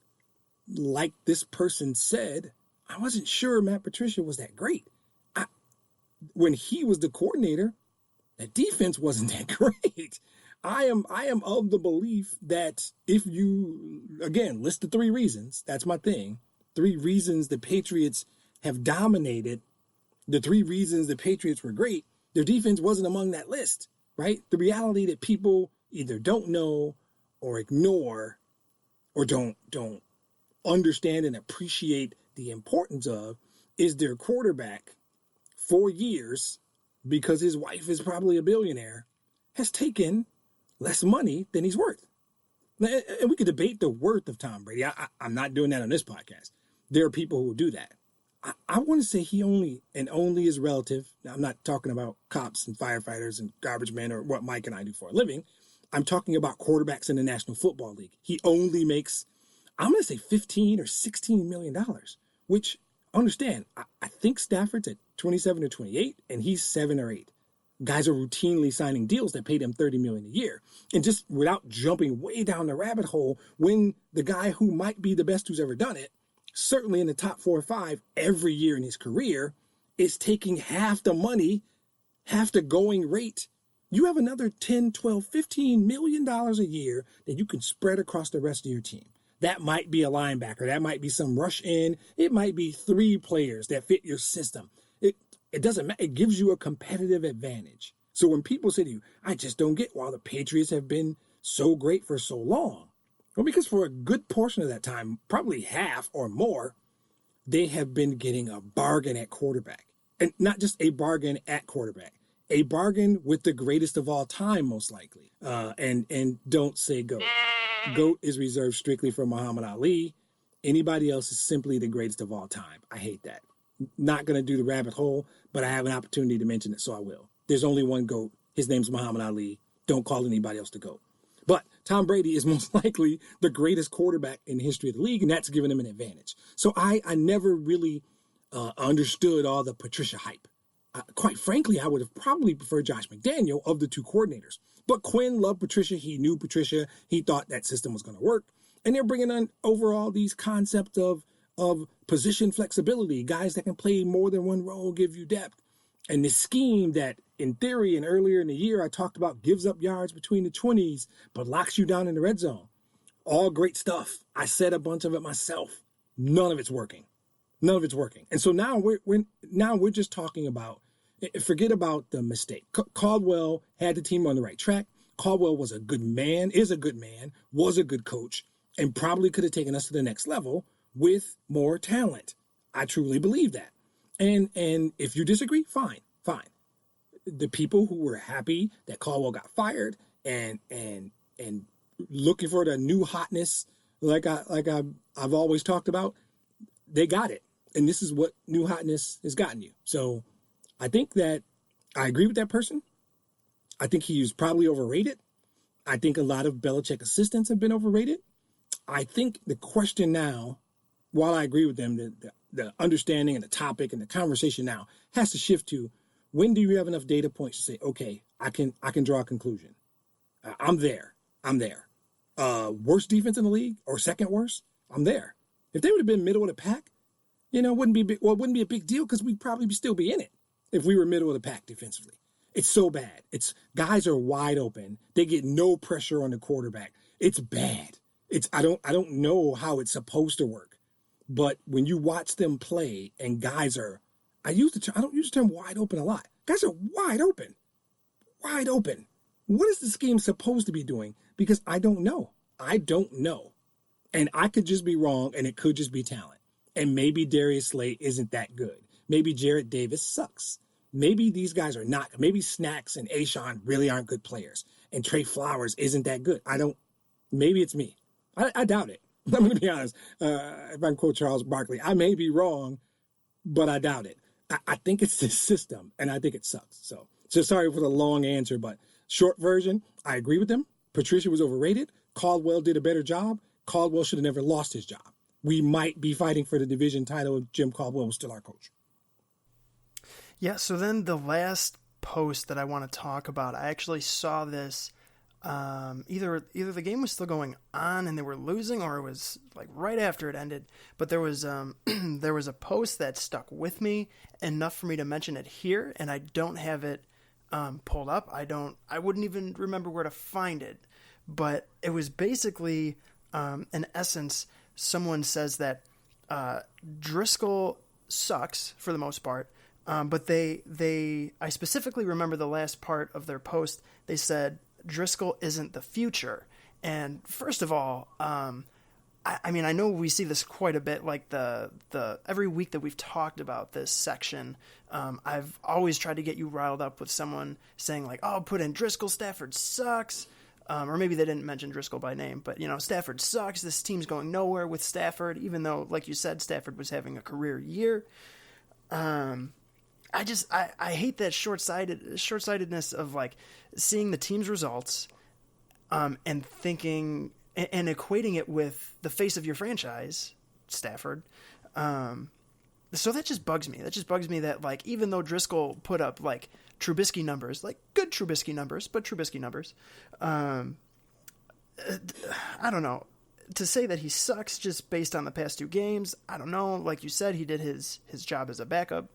like this person said, I wasn't sure Matt Patricia was that great. When he was the coordinator, that defense wasn't that great. I am of the belief that if you, again, list the 3 reasons, that's my thing, 3 reasons the Patriots have dominated, the 3 reasons the Patriots were great, their defense wasn't among that list, right? The reality that people either don't know or ignore or don't understand and appreciate the importance of is their quarterback 4 years, because his wife is probably a billionaire, has taken less money than he's worth. And we could debate the worth of Tom Brady. I'm not doing that on this podcast. There are people who will do that. I want to say he only is relative. Now, I'm not talking about cops and firefighters and garbage men or what Mike and I do for a living. I'm talking about quarterbacks in the National Football League. He only makes, I'm going to say $15 or $16 million, which, understand, I think Stafford's at 27 or 28, and he's 7 or 8. Guys are routinely signing deals that pay them $30 million a year. And just without jumping way down the rabbit hole, when the guy who might be the best who's ever done it, certainly in the top 4 or 5 every year in his career, is taking half the money, half the going rate. You have another 10, 12, $15 million a year that you can spread across the rest of your team. That might be a linebacker. That might be some rush in. It might be 3 players that fit your system. It doesn't matter. It gives you a competitive advantage. So when people say to you, I just don't get why the Patriots have been so great for so long. Well, because for a good portion of that time, probably half or more, they have been getting a bargain at quarterback. And not just a bargain at quarterback, a bargain with the greatest of all time, most likely. And don't say GOAT. GOAT is reserved strictly for Muhammad Ali. Anybody else is simply the greatest of all time. I hate that. Not going to do the rabbit hole, but I have an opportunity to mention it, so I will. There's only one GOAT. His name's Muhammad Ali. Don't call anybody else the GOAT. But Tom Brady is most likely the greatest quarterback in the history of the league, and that's given him an advantage. So I never really understood all the Patricia hype. Quite frankly, I would have probably preferred Josh McDaniel of the 2 coordinators. But Quinn loved Patricia. He knew Patricia. He thought that system was going to work. And they're bringing on overall these concepts of position flexibility, guys that can play more than one role, give you depth. And this scheme that, in theory, and earlier in the year, I talked about gives up yards between the 20s, but locks you down in the red zone. All great stuff. I said a bunch of it myself. None of it's working. None of it's working. And so now we're just talking about, forget about the mistake. Caldwell had the team on the right track. Caldwell was a good man, is a good man, was a good coach, and probably could have taken us to the next level with more talent. I truly believe that. And if you disagree, fine. The people who were happy that Caldwell got fired and looking for the new hotness, like I've always talked about, they got it. And this is what new hotness has gotten you. So I think that I agree with that person. I think he was probably overrated. I think a lot of Belichick assistants have been overrated. I think the question now, while I agree with them, the understanding and the topic and the conversation now has to shift to, when do you have enough data points to say, okay, I can draw a conclusion. I'm there. Worst defense in the league or second worst, I'm there. If they would have been middle of the pack, it wouldn't be a big deal because we'd probably still be in it if we were middle of the pack defensively. It's so bad. Guys are wide open. They get no pressure on the quarterback. It's bad. I don't know how it's supposed to work. But when you watch them play and guys are, I don't use the term wide open a lot. Guys are wide open. Wide open. What is the scheme supposed to be doing? Because I don't know. And I could just be wrong, and it could just be talent. And maybe Darius Slay isn't that good. Maybe Jarrett Davis sucks. Maybe these guys are not. Maybe Snacks and Ashawn really aren't good players. And Trey Flowers isn't that good. Maybe it's me. I doubt it. I'm going to be honest. If I can quote Charles Barkley, I may be wrong, but I doubt it. I think it's the system, and I think it sucks. So sorry for the long answer, but short version, I agree with them. Patricia was overrated. Caldwell did a better job. Caldwell should have never lost his job. we might be fighting for the division title if Jim Caldwell was still our coach. Yeah, so then the last post that I want to talk about, I actually saw this either the game was still going on and they were losing, or it was like right after it ended. But there was there was a post that stuck with me enough for me to mention it here, and I don't have it pulled up. I wouldn't even remember where to find it. But it was basically, in essence, someone says that Driscoll sucks for the most part. But I specifically remember the last part of their post. They said Driscoll isn't the future. And first of all, I mean, I know we see this quite a bit, like the every week that we've talked about this section, I've always tried to get you riled up with someone saying like, oh, put in Driscoll, Stafford sucks. Or maybe they didn't mention Driscoll by name, but, Stafford sucks. This team's going nowhere with Stafford, even though, like you said, Stafford was having a career year. I hate that short-sightedness of like seeing the team's results, and thinking and equating it with the face of your franchise, Stafford. So that just bugs me. That just bugs me that, like, even though Driscoll put up like Trubisky numbers, like good Trubisky numbers, but Trubisky numbers, I don't know. To say that he sucks just based on the past two games, I don't know. Like you said, he did his job as a backup.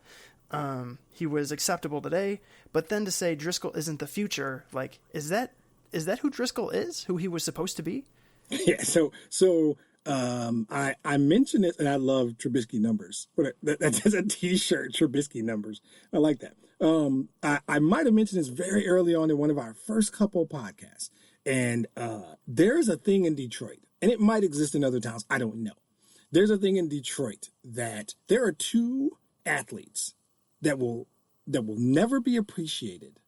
He was acceptable today, but then to say Driscoll isn't the future, like, is that who Driscoll is? Who he was supposed to be? Yeah. So I mentioned it, and I love Trubisky numbers. But that's a T-shirt, Trubisky numbers. I like that. I might have mentioned this very early on in one of our first couple podcasts, and there's a thing in Detroit, and it might exist in other towns. I don't know. There's a thing in Detroit that there are two athletes that will never be appreciated.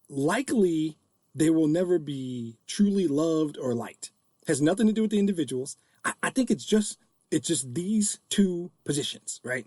Likely, they will never be truly loved or liked. Has nothing to do with the individuals. I think it's just these two positions, right?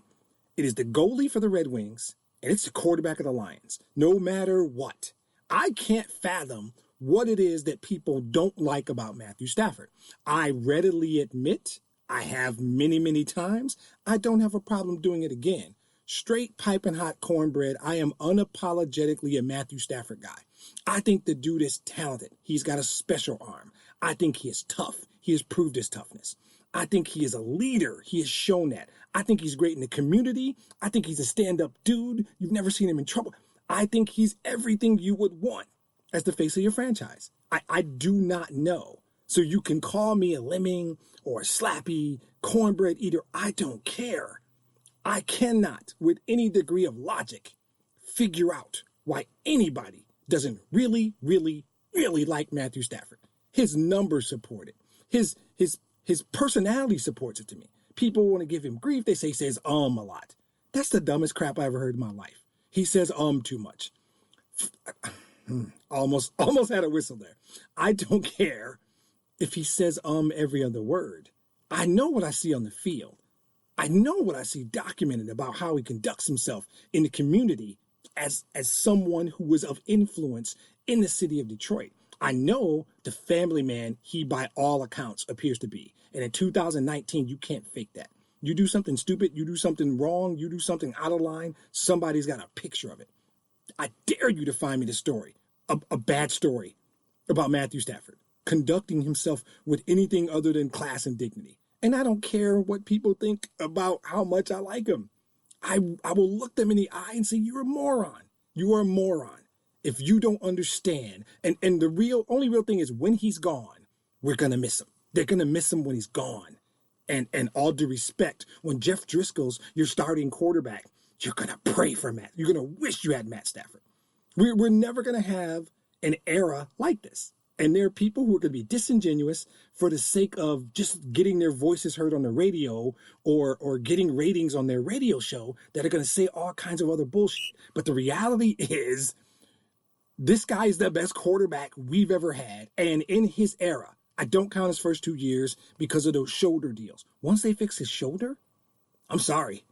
It is the goalie for the Red Wings, and it's the quarterback of the Lions. No matter what, I can't fathom what it is that people don't like about Matthew Stafford. I readily admit, I have many, many times. I don't have a problem doing it again. Straight piping hot cornbread. I am unapologetically a Matthew Stafford guy. I think the dude is talented. He's got a special arm. I think he is tough. He has proved his toughness. I think he is a leader. He has shown that. I think he's great in the community. I think he's a stand-up dude. You've never seen him in trouble. I think he's everything you would want as the face of your franchise. I do not know. So you can call me a lemming or a slappy cornbread eater. I don't care. I cannot, with any degree of logic, figure out why anybody doesn't really, really, really like Matthew Stafford. His numbers support it. His personality supports it to me. People want to give him grief. They say he says a lot. That's the dumbest crap I ever heard in my life. He says too much. Almost had a whistle there. I don't care if he says every other word. I know what I see on the field. I know what I see documented about how he conducts himself in the community as someone who was of influence in the city of Detroit. I know the family man he, by all accounts, appears to be. And in 2019, you can't fake that. You do something stupid, you do something wrong, you do something out of line, somebody's got a picture of it. I dare you to find me the story, a bad story about Matthew Stafford conducting himself with anything other than class and dignity. And I don't care what people think about how much I like him. I will look them in the eye and say, you're a moron. You are a moron. If you don't understand, and the only real thing is when he's gone, we're going to miss him. They're going to miss him when he's gone. And all due respect, when Jeff Driscoll's your starting quarterback, you're going to pray for Matt. You're going to wish you had Matt Stafford. We're never going to have an era like this. And there are people who are going to be disingenuous for the sake of just getting their voices heard on the radio or getting ratings on their radio show that are going to say all kinds of other bullshit. But the reality is, this guy is the best quarterback we've ever had. And in his era, I don't count his first 2 years because of those shoulder deals. Once they fix his shoulder, I'm sorry.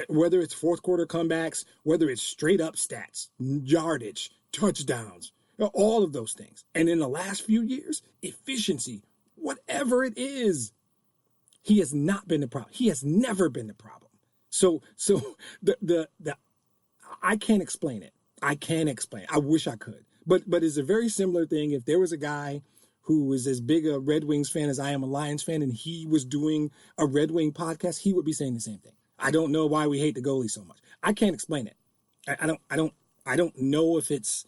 Whether it's fourth quarter comebacks, whether it's straight up stats, yardage, touchdowns, all of those things. And in the last few years, efficiency, whatever it is, He has not been the problem. He has never been the problem. So the I can't explain it. I can't explain it. I wish I could. But it's a very similar thing. If there was a guy who was as big a Red Wings fan as I am a Lions fan, and he was doing a Red Wing podcast, he would be saying the same thing. I don't know why we hate the goalie so much. I can't explain it. I don't know if it's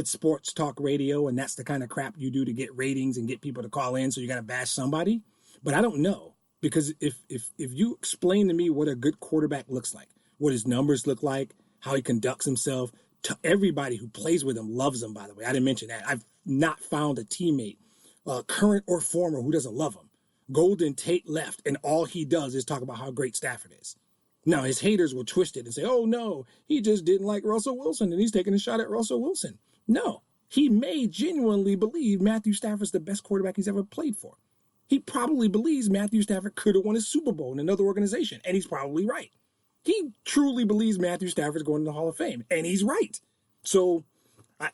sports talk radio and that's the kind of crap you do to get ratings and get people to call in, so you got to bash somebody. But I don't know, because if you explain to me what a good quarterback looks like, what his numbers look like, how he conducts himself, everybody who plays with him loves him, by the way. I didn't mention that. I've not found a teammate, current or former, who doesn't love him. Golden Tate left, and all he does is talk about how great Stafford is. Now, his haters will twist it and say, oh, no, he just didn't like Russell Wilson, and he's taking a shot at Russell Wilson. No, he may genuinely believe Matthew Stafford's the best quarterback he's ever played for. He probably believes Matthew Stafford could have won a Super Bowl in another organization, and he's probably right. He truly believes Matthew Stafford's going to the Hall of Fame, and he's right. So, I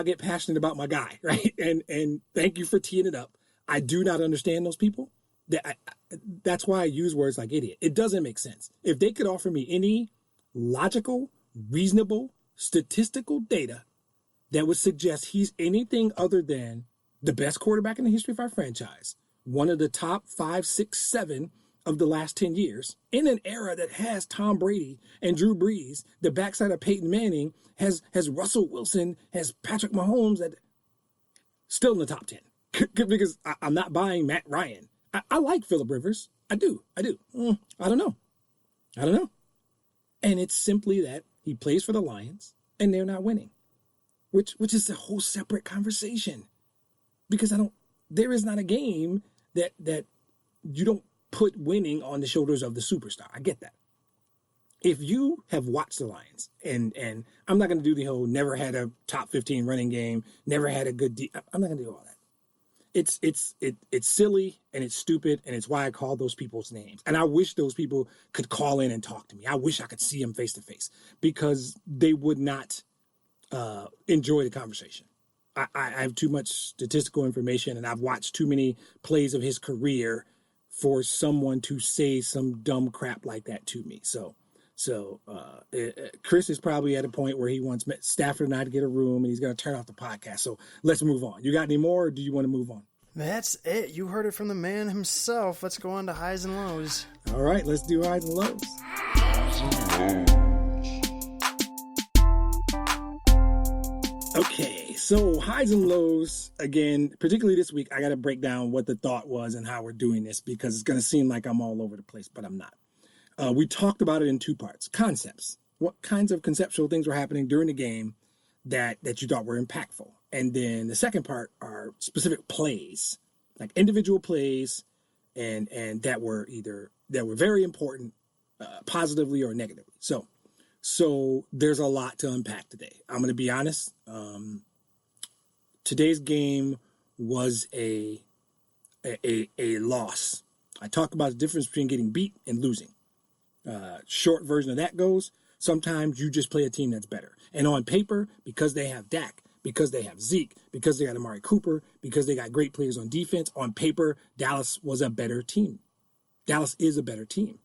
get passionate about my guy, right? And thank you for teeing it up. I do not understand those people. That's why I use words like idiot. It doesn't make sense. If they could offer me any logical, reasonable, statistical data that would suggest he's anything other than the best quarterback in the history of our franchise, one of the top 5, 6, 7 of the last 10 years, in an era that has Tom Brady and Drew Brees, the backside of Peyton Manning, has Russell Wilson, has Patrick Mahomes, that still in the top 10. Because I'm not buying Matt Ryan. I like Phillip Rivers. I do. I don't know. And it's simply that he plays for the Lions and they're not winning, which is a whole separate conversation. Because there is not a game that you don't put winning on the shoulders of the superstar. I get that. If you have watched the Lions, and I'm not going to do the whole never had a top 15 running game, never had a good I'm not going to do all that. It's silly and it's stupid, and it's why I call those people's names. And I wish those people could call in and talk to me. I wish I could see them face to face, because they would not enjoy the conversation. I have too much statistical information, and I've watched too many plays of his career for someone to say some dumb crap like that to me. So Chris is probably at a point where he wants Stafford and I to get a room, and he's going to turn off the podcast. So let's move on. You got any more, or do you want to move on? That's it. You heard it from the man himself. Let's go on to highs and lows. All right, let's do highs and lows. Okay, so highs and lows, again, particularly this week, I got to break down what the thought was and how we're doing this, because it's going to seem like I'm all over the place, but I'm not. We talked about it in two parts. Concepts. What kinds of conceptual things were happening during the game that you thought were impactful? And then the second part are specific plays, like individual plays, and that were very important, positively or negatively. So there's a lot to unpack today. I'm going to be honest. Today's game was a loss. I talked about the difference between getting beat and losing. Short version of that goes, sometimes you just play a team that's better. And on paper, because they have Dak, because they have Zeke, because they got Amari Cooper, because they got great players on defense, on paper, Dallas was a better team. Dallas is a better team.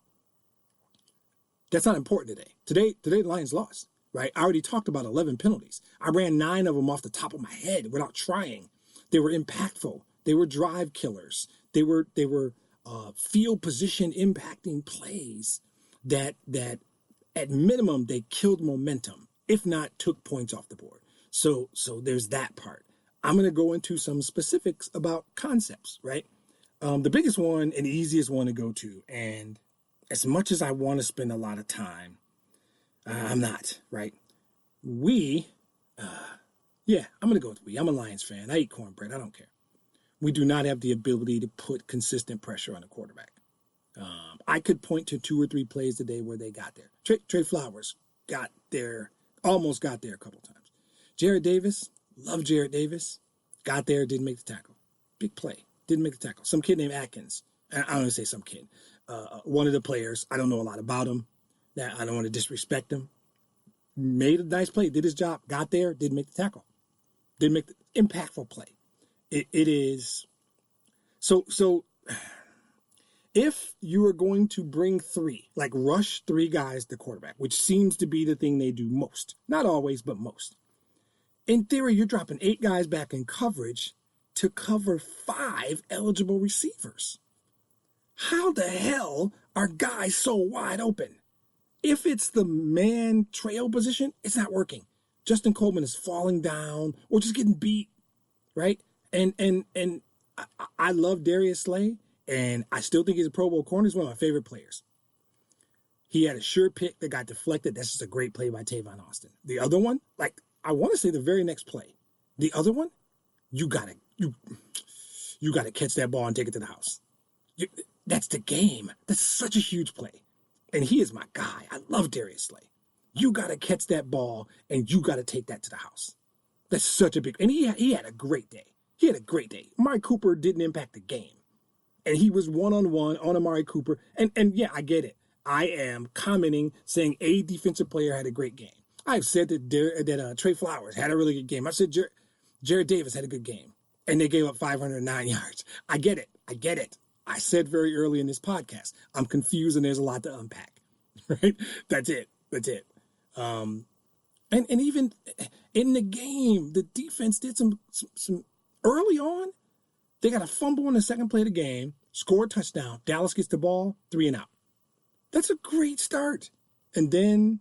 That's not important today. Today the Lions lost, right? I already talked about 11 penalties. I ran 9 of them off the top of my head without trying. They were impactful. They were drive killers. They were field position impacting plays that at minimum they killed momentum, if not took points off the board. So there's that part. I'm going to go into some specifics about concepts, right? The biggest one and the easiest one to go to, and as much as I want to spend a lot of time, I'm not, right? I'm going to go with we. I'm a Lions fan. I eat cornbread. I don't care. We do not have the ability to put consistent pressure on a quarterback. I could point to 2 or 3 plays today where they got there. Trey Flowers almost got there a couple times. Jarrett Davis, love Jarrett Davis, got there, didn't make the tackle. Big play, didn't make the tackle. Some kid named Atkins, I don't want to say some kid, one of the players, I don't know a lot about him, that I don't want to disrespect him, made a nice play, did his job, got there, didn't make the tackle. Didn't make the impactful play. It is, so if you are going to bring three, like rush three guys to quarterback, which seems to be the thing they do most, not always, but most. In theory, you're dropping 8 guys back in coverage to cover 5 eligible receivers. How the hell are guys so wide open? If it's the man trail position, it's not working. Justin Coleman is falling down or just getting beat, right? And I love Darius Slay, and I still think he's a Pro Bowl corner. He's one of my favorite players. He had a sure pick that got deflected. That's just a great play by Tavon Austin. The other one, like I want to say the very next play, the other one, you gotta catch that ball and take it to the house. That's the game. That's such a huge play. And he is my guy. I love Darius Slay. You got to catch that ball, and you got to take that to the house. That's such a big... And he had a great day. He had a great day. Amari Cooper didn't impact the game. And he was one-on-one on Amari Cooper. And yeah, I get it. I am commenting, saying a defensive player had a great game. I've said that Trey Flowers had a really good game. I said Jared Davis had a good game. And they gave up 509 yards. I get it. I said very early in this podcast, I'm confused and there's a lot to unpack, right? That's it. And even in the game, the defense did some early on. They got a fumble in the second play of the game, score a touchdown. Dallas gets the ball, 3 and out. That's a great start. And then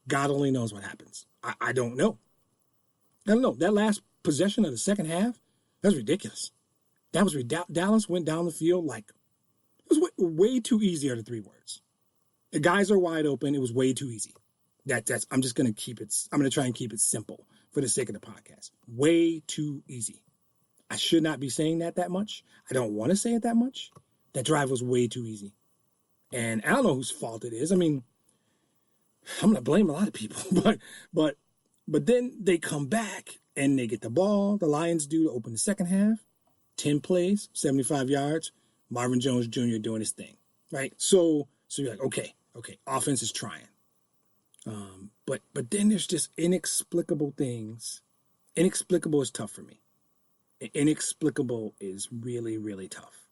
God only knows what happens. I don't know. That last possession of the second half, that's ridiculous. That was Dallas went down the field like it was way too easy are the 3 words. The guys are wide open. It was way too easy. I'm just going to I'm going to try and keep it simple for the sake of the podcast. Way too easy. I should not be saying that much. I don't want to say it that much. That drive was way too easy. And I don't know whose fault it is. I mean, I'm going to blame a lot of people, but then they come back and they get the ball. The Lions do to open the second half. 10 plays, 75 yards, Marvin Jones Jr. doing his thing, right? So you're like, okay, offense is trying. But then there's just inexplicable things. Inexplicable is tough for me. Inexplicable is really, really tough.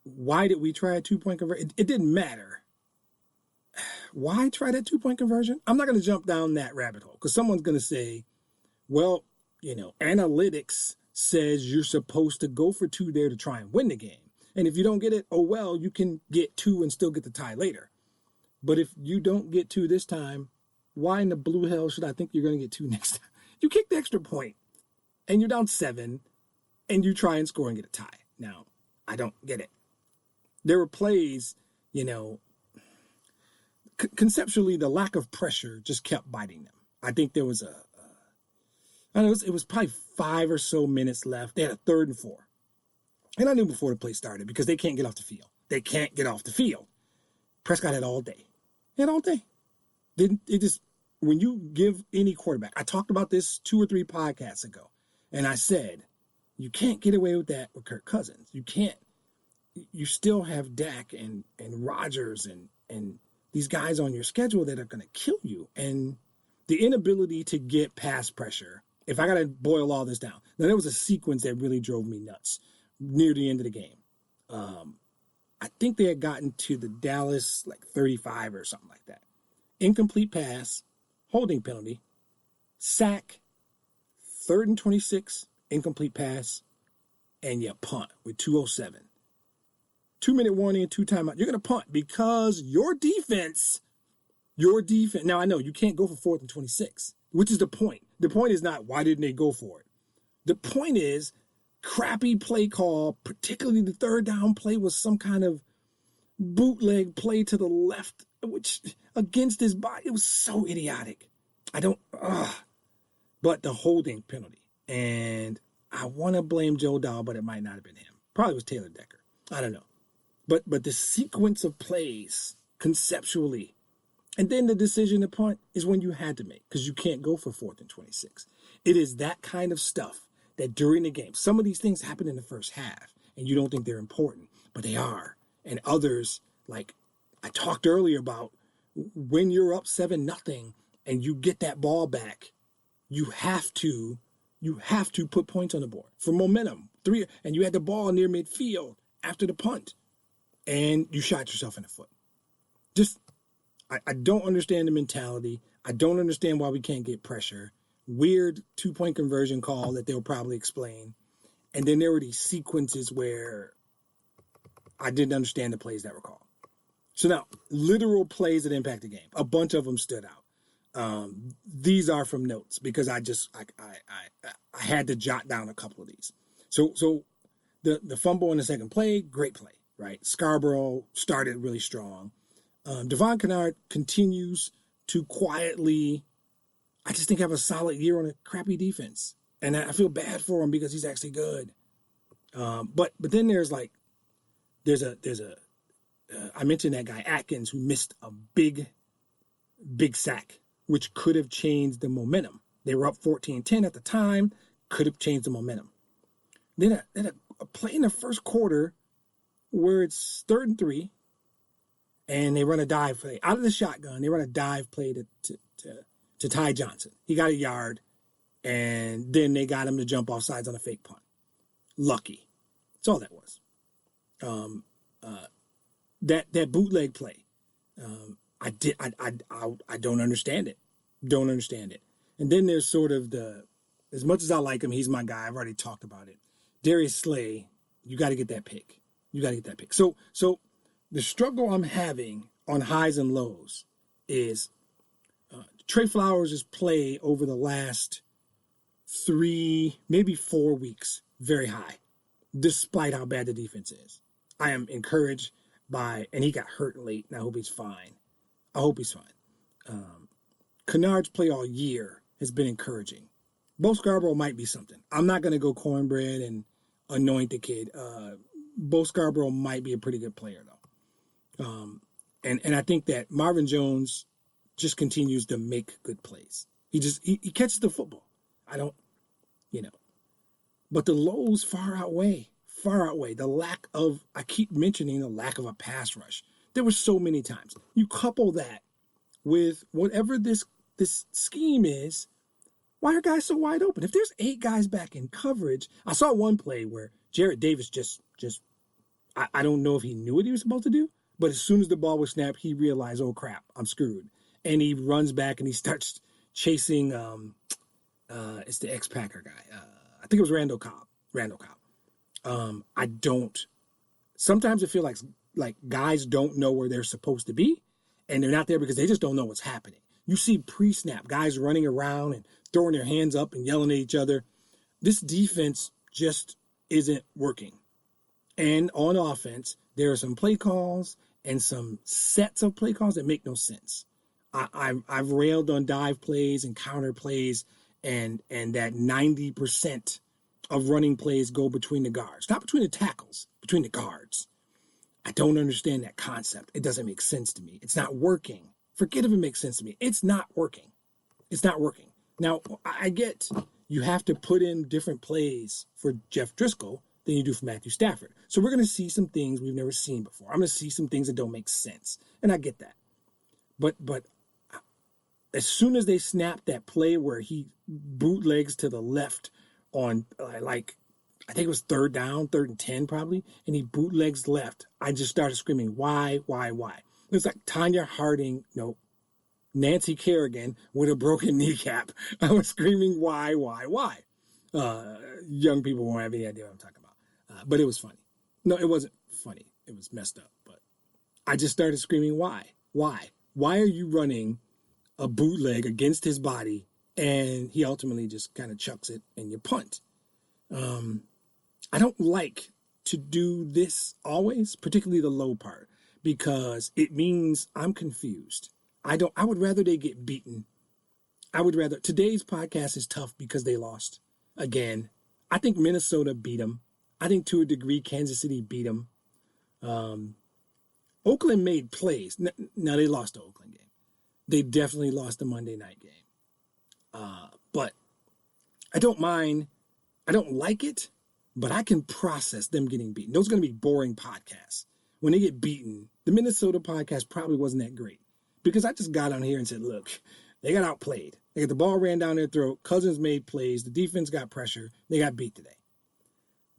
Why did we try a 2-point conversion? It didn't matter. Why try that 2-point conversion? I'm not going to jump down that rabbit hole because someone's going to say, well, analytics says you're supposed to go for 2 there to try and win the game. And if you don't get it, oh, well, you can get 2 and still get the tie later. But if you don't get 2 this time, why in the blue hell should I think you're going to get 2 next time? You kick the extra point and you're down 7 and you try and score and get a tie. Now, I don't get it. There were plays, conceptually, the lack of pressure just kept biting them. I think there was it was probably 5 or so minutes left. They had a 3rd and 4. And I knew before the play started because they can't get off the field. They can't get off the field. Prescott had all day. He had all day. When you give any quarterback, I talked about this 2 or 3 podcasts ago, and I said, you can't get away with that with Kirk Cousins. You can't. You still have Dak and Rodgers and these guys on your schedule that are going to kill you. And the inability to get pass pressure, if I got to boil all this down, now there was a sequence that really drove me nuts near the end of the game. I think they had gotten to the Dallas 35 or something like that. Incomplete pass, holding penalty, sack, 3rd and 26, incomplete pass, and you punt with 2:07. 2-minute warning and 2 timeout. You're going to punt because your defense, now I know you can't go for 4th and 26, which is the point. The point is not why didn't they go for it. The point is crappy play call, particularly the 3rd down play was some kind of bootleg play to the left, which against his body, it was so idiotic. But the holding penalty, and I want to blame Joe Dahl, but it might not have been him. Probably was Taylor Decker. I don't know. But the sequence of plays conceptually, and then the decision to punt is when you had to make because you can't go for 4th and 26. It is that kind of stuff that during the game, some of these things happen in the first half and you don't think they're important, but they are. And others, like I talked earlier about, when you're up 7-0 and you get that ball back, you have to put points on the board for momentum. 3, and you had the ball near midfield after the punt, and you shot yourself in the foot. Just, I don't understand the mentality. I don't understand why we can't get pressure. Weird 2-point conversion call that they'll probably explain. And then there were these sequences where I didn't understand the plays that were called. So now, literal plays that impact the game. A bunch of them stood out. These are from notes because I had to jot down a couple of these. So the fumble in the second play, great play, right? Scarborough started really strong. Devon Kennard continues to quietly, I just think, have a solid year on a crappy defense. And I feel bad for him because he's actually good. But then there's I mentioned that guy Atkins who missed a big sack, which could have changed the momentum. They were up 14-10 at the time, could have changed the momentum. Then a play in the first quarter where it's 3rd and 3, and they run a dive play out of the shotgun. They run a dive play to Ty Johnson. He got a yard, and then they got him to jump off sides on a fake punt. Lucky. That's all that was. That bootleg play, I don't understand it. Don't understand it. And then there's sort of as much as I like him, he's my guy. I've already talked about it. Darius Slay, you got to get that pick. So the struggle I'm having on highs and lows is Trey Flowers' play over the last 3, maybe 4 weeks, very high, despite how bad the defense is. I am encouraged and he got hurt late, and I hope he's fine. Kennard's play all year has been encouraging. Bo Scarborough might be something. I'm not going to go cornbread and anoint the kid. Bo Scarborough might be a pretty good player, though. And I think that Marvin Jones just continues to make good plays. He catches the football. But the lows far outweigh the lack of, I keep mentioning the lack of a pass rush. There were so many times. You couple that with whatever this scheme is, why are guys so wide open? If there's 8 guys back in coverage, I saw one play where Jarrett Davis just I don't know if he knew what he was supposed to do, but as soon as the ball was snapped, he realized, oh crap, I'm screwed. And he runs back and he starts chasing, it's the ex-Packer guy. I think it was Randall Cobb. Sometimes I feel like guys don't know where they're supposed to be, and they're not there because they just don't know what's happening. You see pre-snap guys running around and throwing their hands up and yelling at each other. This defense just isn't working. And on offense, there are some play calls and some sets of play calls that make no sense. I've railed on dive plays and counter plays and that 90% of running plays go between the guards, not between the tackles, between the guards. I don't understand that concept. It doesn't make sense to me. It's not working. Forget if it makes sense to me. It's not working. Now, I get you have to put in different plays for Jeff Driscoll than you do for Matthew Stafford. So we're going to see some things we've never seen before. I'm going to see some things that don't make sense. And I get that. But as soon as they snap that play where he bootlegs to the left on, I think it was 3rd and 10 probably, and he bootlegs left, I just started screaming, why? It's like Tanya Harding, Nancy Kerrigan with a broken kneecap. I was screaming, why? Young people won't have any idea what I'm talking about. But it was funny. No, it wasn't funny. It was messed up. But I just started screaming, why? Why are you running a bootleg against his body? And he ultimately just kind of chucks it and you punt. I don't like to do this always, particularly the low part, because it means I'm confused. I would rather they get beaten. Today's podcast is tough because they lost again. I think Minnesota beat them. I think to a degree, Kansas City beat them. Oakland made plays. Now they lost the Oakland game. They definitely lost the Monday night game. But I don't mind. I don't like it, but I can process them getting beaten. Those are going to be boring podcasts. When they get beaten, the Minnesota podcast probably wasn't that great because I just got on here and said, look, they got outplayed. The ball ran down their throat. Cousins made plays. The defense got pressure. They got beat today.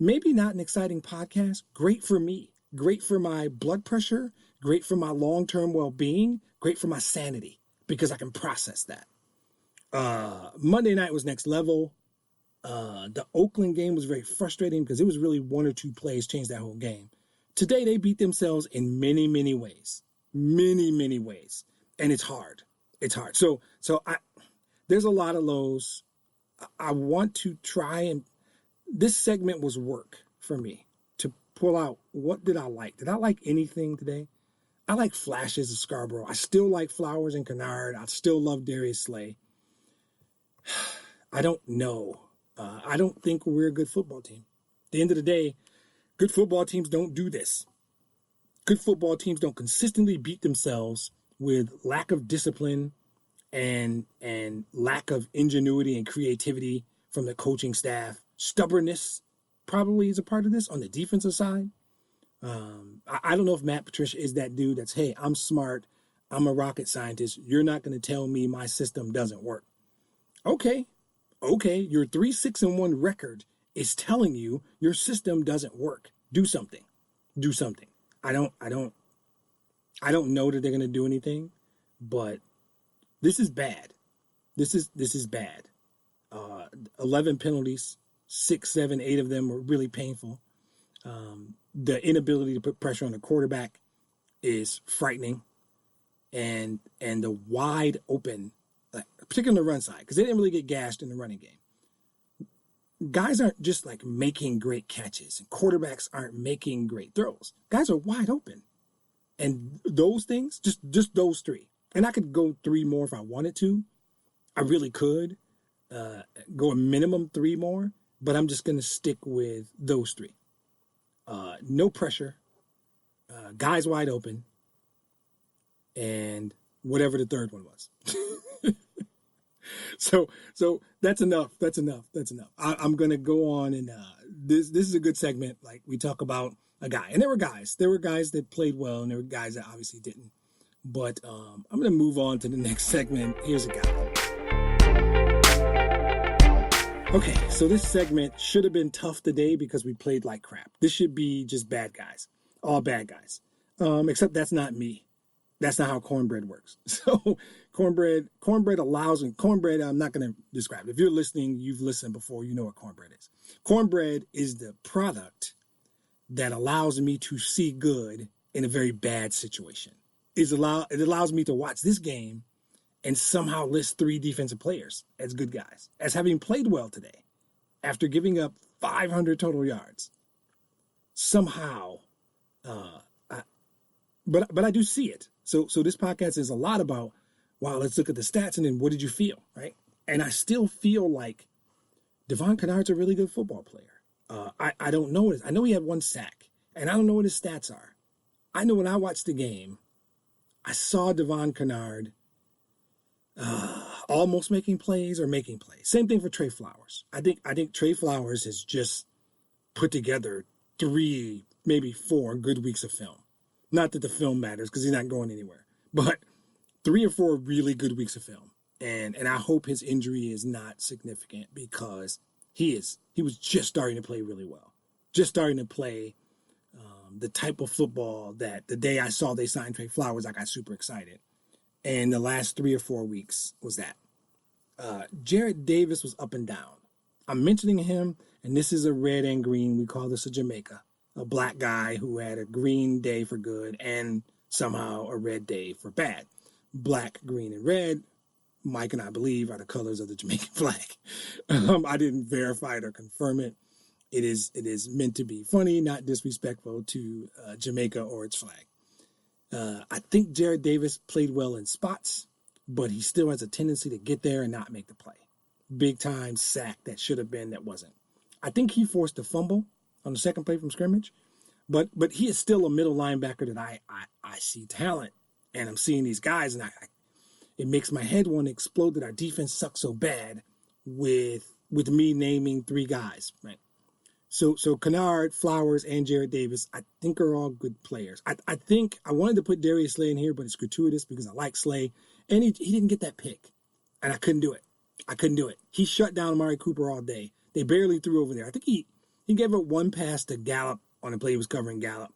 maybe not an exciting podcast. Great for me. Great for my blood pressure. Great for my long-term well-being. Great for my sanity because I can process that. Monday night was next level. The Oakland game was very frustrating because it was really one or two plays changed that whole game. Today, they beat themselves in many, many ways. Many, many ways. And it's hard. It's hard. So there's a lot of lows. I want to try and... This segment was work for me to pull out what did I like. Did I like anything today? I like flashes of Scarborough. I still like Flowers and Kennard. I still love Darius Slay. I don't know. I don't think we're a good football team. At the end of the day, good football teams don't do this. Good football teams don't consistently beat themselves with lack of discipline and lack of ingenuity and creativity from the coaching staff. Stubbornness probably is a part of this on the defensive side. I don't know if Matt Patricia is that dude that's, hey, I'm smart. I'm a rocket scientist. You're not going to tell me my system doesn't work. Okay. Your 3-6-1 record is telling you your system doesn't work. Do something. I don't know that they're going to do anything, but this is bad. This is bad. 11 penalties, 6, 7, 8 of them were really painful. The inability to put pressure on the quarterback is frightening. And the wide open, particularly on the run side, because they didn't really get gashed in the running game. Guys aren't just like making great catches, and quarterbacks aren't making great throws. Guys are wide open. And those things, just those three. And I could go 3 more if I wanted to. I really could go a minimum 3 more, but I'm just going to stick with those 3. No pressure, guys wide open, and whatever the third one was. So that's enough. I'm going to go on, and this is a good segment. Like, we talk about a guy, and there were guys that played well, and there were guys that obviously didn't. But I'm going to move on to the next segment. Here's a guy. Okay, so this segment should have been tough today because we played like crap. This should be just bad guys, all bad guys. Except that's not me. That's not how cornbread works. So cornbread allows, and cornbread I'm not going to describe. If you're listening, you've listened before, you know what cornbread is. Cornbread is the product that allows me to see good in a very bad situation. It allows me to watch this game and somehow list 3 defensive players as good guys, as having played well today after giving up 500 total yards. Somehow, but I do see it. So this podcast is a lot about, wow, let's look at the stats and then what did you feel, right? And I still feel like Devon Kennard's a really good football player. I don't know I know he had 1 sack, and I don't know what his stats are. I know when I watched the game, I saw Devon Kennard almost making plays or making plays. Same thing for Trey Flowers. I think Trey Flowers has just put together 3, maybe 4 good weeks of film. Not that the film matters because he's not going anywhere, but 3 or 4 really good weeks of film. And I hope his injury is not significant because he was just starting to play really well. Just starting to play the type of football that the day I saw they signed Trey Flowers, I got super excited. And the last 3 or 4 weeks was that. Jarrett Davis was up and down. I'm mentioning him, and this is a red and green. We call this a Jamaica, a black guy who had a green day for good and somehow a red day for bad. Black, green, and red, Mike and I believe, are the colors of the Jamaican flag. I didn't verify it or confirm it. It is meant to be funny, not disrespectful to Jamaica or its flag. I think Jarrett Davis played well in spots, but he still has a tendency to get there and not make the play. Big time sack that should have been, that wasn't. I think he forced a fumble on the second play from scrimmage, but he is still a middle linebacker that I see talent, and I'm seeing these guys, and it makes my head want to explode that our defense sucks so bad with me naming 3 guys, right? So Kennard, Flowers, and Jarrett Davis, I think are all good players. I think I wanted to put Darius Slay in here, but it's gratuitous because I like Slay. And he didn't get that pick. And I couldn't do it. He shut down Amari Cooper all day. They barely threw over there. I think He gave up one pass to Gallup on a play he was covering Gallup.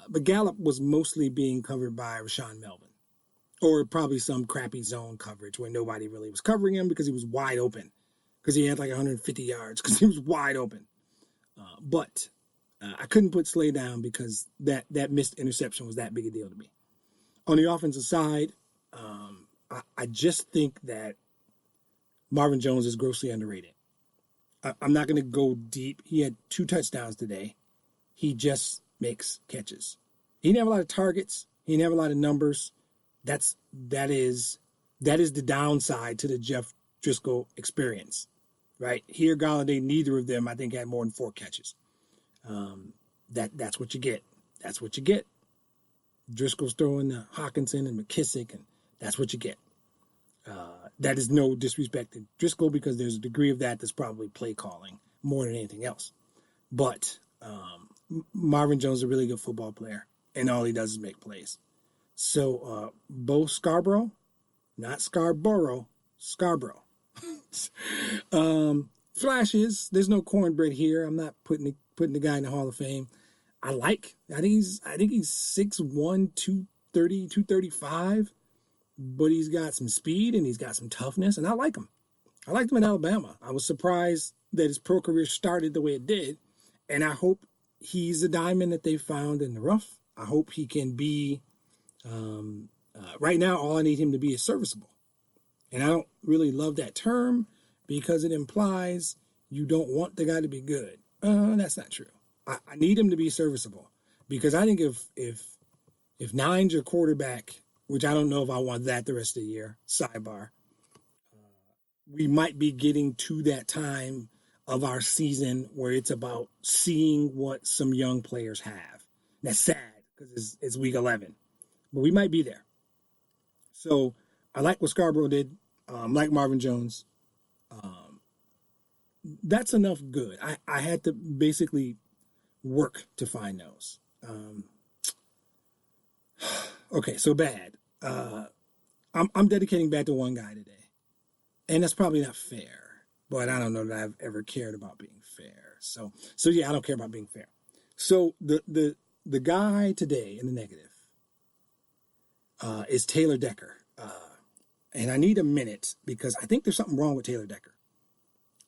But Gallup was mostly being covered by Rashawn Melvin, or probably some crappy zone coverage where nobody really was covering him because he was wide open, because he had like 150 yards, because he was wide open. But I couldn't put Slay down because that missed interception was that big a deal to me. On the offensive side, I just think that Marvin Jones is grossly underrated. I'm not going to go deep. He had 2 touchdowns today. He just makes catches. He didn't have a lot of targets. He didn't have a lot of numbers. That is the downside to the Jeff Driscoll experience, right? Here, Galladay, neither of them, I think, had more than 4 catches. That's what you get. That's what you get. Driscoll's throwing Hawkinson and McKissick, and that's what you get. That is no disrespect to Driscoll, because there's a degree of that's probably play calling more than anything else. But Marvin Jones is a really good football player, and all he does is make plays. So Bo Scarborough, not Scarborough, Scarborough. Flashes. There's no cornbread here. I'm not putting the guy in the Hall of Fame. I think he's 6'1", 230, 235. But he's got some speed and he's got some toughness, and I like him. I liked him in Alabama. I was surprised that his pro career started the way it did, and I hope he's a diamond that they found in the rough. I hope he can be, right now, all I need him to be is serviceable. And I don't really love that term because it implies you don't want the guy to be good. That's not true. I need him to be serviceable, because I think if Nine's your quarterback, which I don't know if I want that the rest of the year, sidebar, we might be getting to that time of our season where it's about seeing what some young players have. That's sad because it's week 11, but we might be there. So I like what Scarborough did, like Marvin Jones. That's enough good. I had to basically work to find those. Okay, so bad. I'm dedicating back to one guy today, and that's probably not fair. But I don't know that I've ever cared about being fair. So yeah, I don't care about being fair. So the guy today in the negative is Taylor Decker, and I need a minute because I think there's something wrong with Taylor Decker.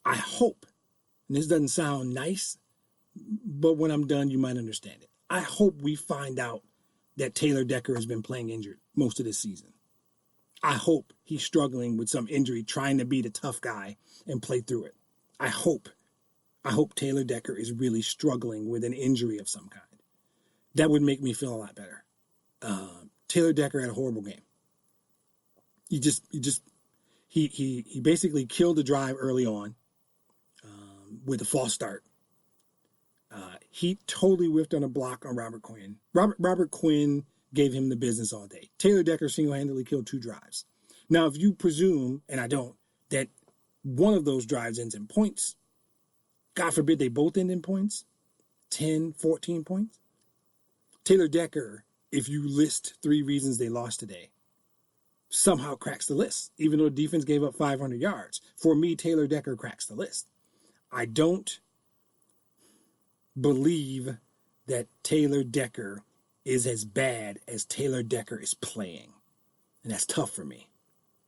I hope, and this doesn't sound nice, but when I'm done, you might understand it. I hope we find out that Taylor Decker has been playing injured most of this season. I hope he's struggling with some injury, trying to be the tough guy and play through it. I hope Taylor Decker is really struggling with an injury of some kind. That would make me feel a lot better. Taylor Decker had a horrible game. He basically killed the drive early on with a false start. He totally whiffed on a block on Robert Quinn. Robert Quinn gave him the business all day. Taylor Decker single-handedly killed 2 drives. Now, if you presume, and I don't, that one of those drives ends in points, God forbid they both end in points, 10, 14 points. Taylor Decker, if you list 3 reasons they lost today, somehow cracks the list, even though the defense gave up 500 yards. For me, Taylor Decker cracks the list. I don't believe that Taylor Decker is as bad as Taylor Decker is playing. And that's tough for me.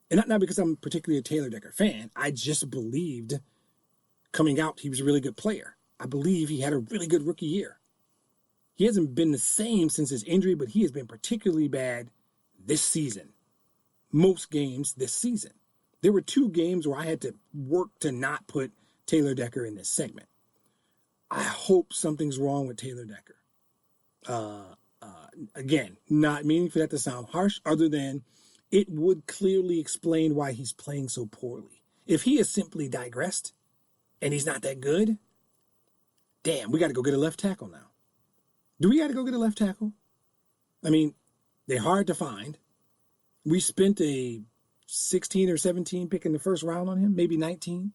And not because I'm particularly a Taylor Decker fan. I just believed coming out he was a really good player. I believe he had a really good rookie year. He hasn't been the same since his injury, but he has been particularly bad this season. Most games this season. There were 2 games where I had to work to not put Taylor Decker in this segment. I hope something's wrong with Taylor Decker. Again, not meaning for that to sound harsh, other than it would clearly explain why he's playing so poorly. If he has simply digressed and he's not that good, damn, we got to go get a left tackle now. Do we got to go get a left tackle? I mean, they're hard to find. We spent a 16 or 17 pick in the first round on him, maybe 19.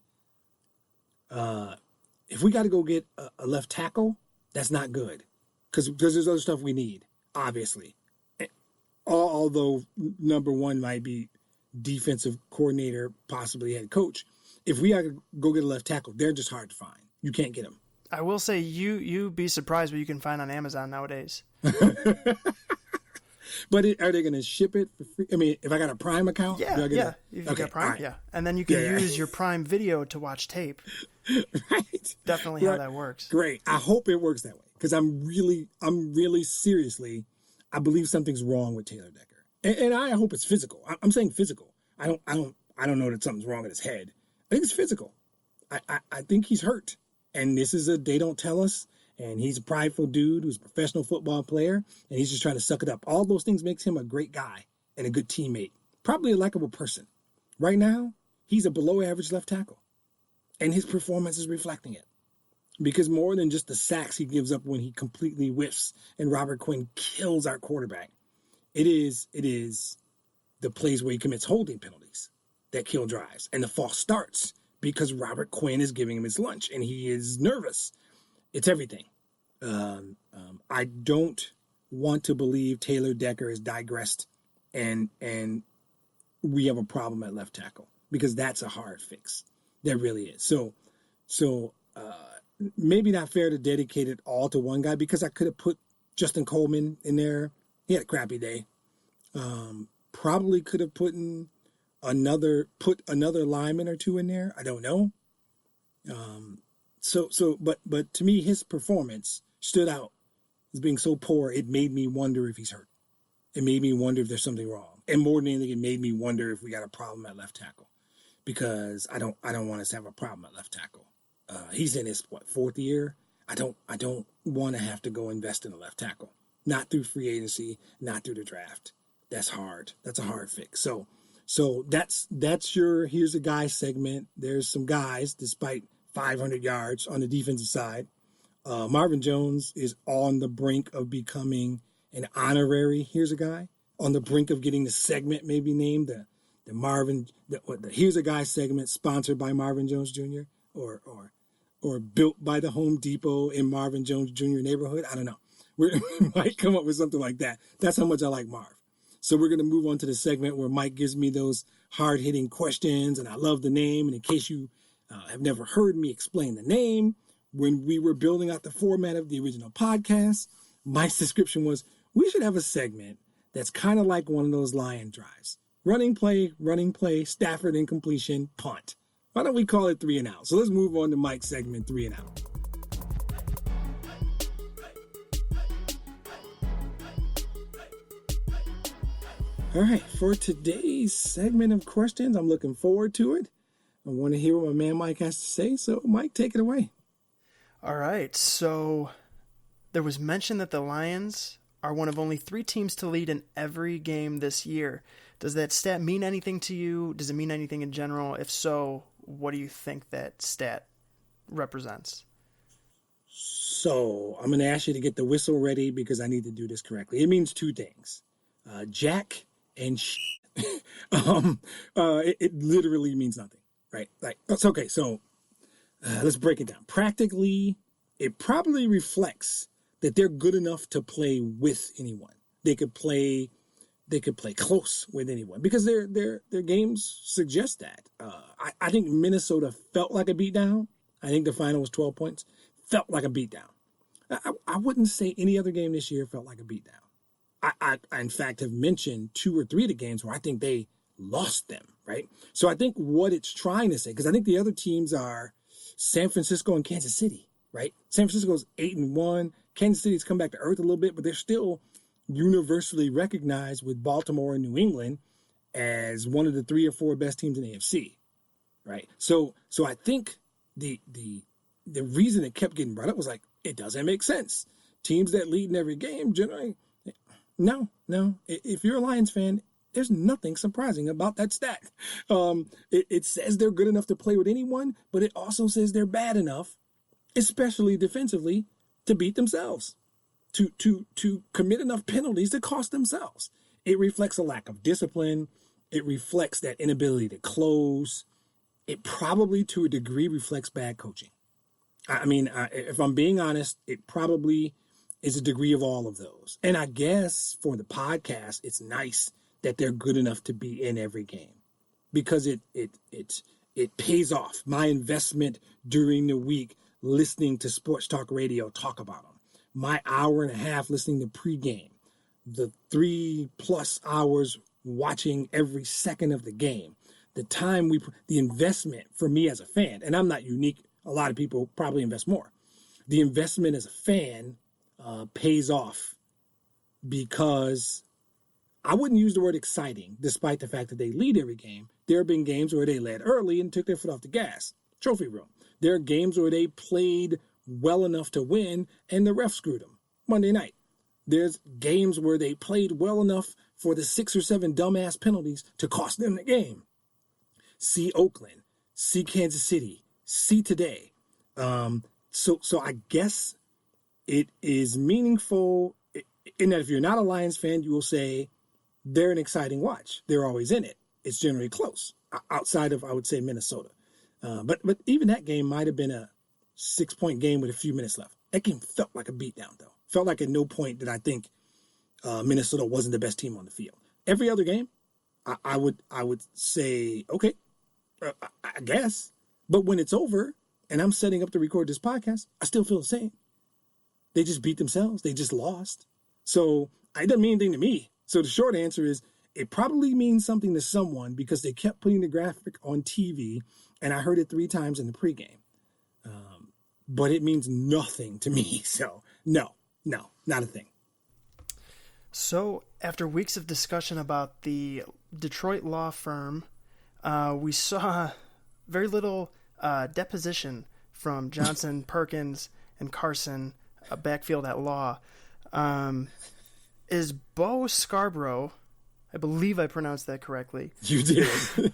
If we got to go get a left tackle, that's not good. Because there's other stuff we need, obviously. Although number one might be defensive coordinator, possibly head coach. If we got to go get a left tackle, they're just hard to find. You can't get them. I will say you'd be surprised what you can find on Amazon nowadays. But are they going to ship it for free? I mean, if I got a Prime account? Yeah. If you got Prime, right. Yeah. And then you can use your Prime Video to watch tape. Right. Definitely how that works. Great. I hope it works that way. Because I'm really seriously, I believe something's wrong with Taylor Decker. And I hope it's physical. I'm saying physical. I don't know that something's wrong with his head. I think it's physical. I think he's hurt. And this is they don't tell us. And he's a prideful dude who's a professional football player, and he's just trying to suck it up. All those things makes him a great guy and a good teammate, probably a likable person. Right now, he's a below-average left tackle, and his performance is reflecting it. Because more than just the sacks he gives up when he completely whiffs and Robert Quinn kills our quarterback, it is the plays where he commits holding penalties that kill drives, and the false starts because Robert Quinn is giving him his lunch, and he is nervous. It's everything. I don't want to believe Taylor Decker has digressed and we have a problem at left tackle, because that's a hard fix. That really is. So maybe not fair to dedicate it all to one guy, because I could have put Justin Coleman in there. He had a crappy day. Probably could have put another lineman or two in there. I don't know. But to me, his performance stood out as being so poor. It made me wonder if he's hurt. It made me wonder if there's something wrong. And more than anything, it made me wonder if we got a problem at left tackle, because I don't want us to have a problem at left tackle. He's in his fourth year. I don't want to have to go invest in a left tackle. Not through free agency, not through the draft. That's hard. That's a hard fix. So that's your here's a guy segment. There's some guys, despite 500 yards on the defensive side. Marvin Jones is on the brink of becoming an honorary here's a guy, on the brink of getting the segment maybe named the here's a guy segment, sponsored by Marvin Jones Jr. or built by the Home Depot in Marvin Jones Jr. neighborhood. I don't know. We might come up with something like that. That's how much I like Marv. So we're going to move on to the segment where Mike gives me those hard-hitting questions, and I love the name. And in case you have never heard me explain the name, when we were building out the format of the original podcast, Mike's description was, we should have a segment that's kind of like one of those Lion drives. Running play, Stafford incompletion, punt. Why don't we call it 3 and out? So let's move on to Mike's segment, 3 and out. All right, for today's segment of questions, I'm looking forward to it. I want to hear what my man Mike has to say. So, Mike, take it away. All right, so there was mention that the Lions are one of only 3 teams to lead in every game this year. Does that stat mean anything to you? Does it mean anything in general? If so, what do you think that stat represents? So I'm going to ask you to get the whistle ready, because I need to do this correctly. It means 2 things. Jack and it literally means nothing, right? Like, it's okay. So let's break it down. Practically, it probably reflects that they're good enough to play with anyone. They could play close with anyone, because their games suggest that. I think Minnesota felt like a beatdown. I think the final was 12 points. Felt like a beatdown. I wouldn't say any other game this year felt like a beatdown. I in fact have mentioned 2 or 3 of the games where I think they lost them, right? So I think what it's trying to say, because I think the other teams are San Francisco and Kansas City, right? San Francisco's 8-1. Kansas City's come back to earth a little bit, but they're still universally recognized with Baltimore and New England as one of the 3 or 4 best teams in the AFC, right? So I think the reason it kept getting brought up was like, it doesn't make sense. Teams that lead in every game generally, no. If you're a Lions fan, there's nothing surprising about that stat. It says they're good enough to play with anyone, but it also says they're bad enough, especially defensively, to beat themselves, to commit enough penalties to cost themselves. It reflects a lack of discipline. It reflects that inability to close. It probably, to a degree, reflects bad coaching. I mean, if I'm being honest, it probably is a degree of all of those. And I guess for the podcast, it's nice that they're good enough to be in every game, because it pays off. My investment during the week listening to sports talk radio talk about them, my hour and a half listening to pregame, the 3+ hours watching every second of the game, the investment for me as a fan, and I'm not unique. A lot of people probably invest more. The investment as a fan pays off, because I wouldn't use the word exciting, despite the fact that they lead every game. There have been games where they led early and took their foot off the gas. Trophy room. There are games where they played well enough to win and the ref screwed them. Monday night. There's games where they played well enough for the 6 or 7 dumbass penalties to cost them the game. See Oakland. See Kansas City. See today. So I guess it is meaningful in that if you're not a Lions fan, you will say they're an exciting watch. They're always in it. It's generally close, outside of, I would say, Minnesota. But even that game might have been a 6-point game with a few minutes left. That game felt like a beatdown, though. Felt like at no point did I think Minnesota wasn't the best team on the field. Every other game, I would say, okay, I guess. But when it's over and I'm setting up to record this podcast, I still feel the same. They just beat themselves. They just lost. So it doesn't mean anything to me. So the short answer is it probably means something to someone because they kept putting the graphic on TV, and I heard it 3 times in the pregame. But it means nothing to me. So no, not a thing. So after weeks of discussion about the Detroit law firm, we saw very little deposition from Johnson, Perkins, and Carson, backfield at law. Is Bo Scarborough, I believe I pronounced that correctly. You did.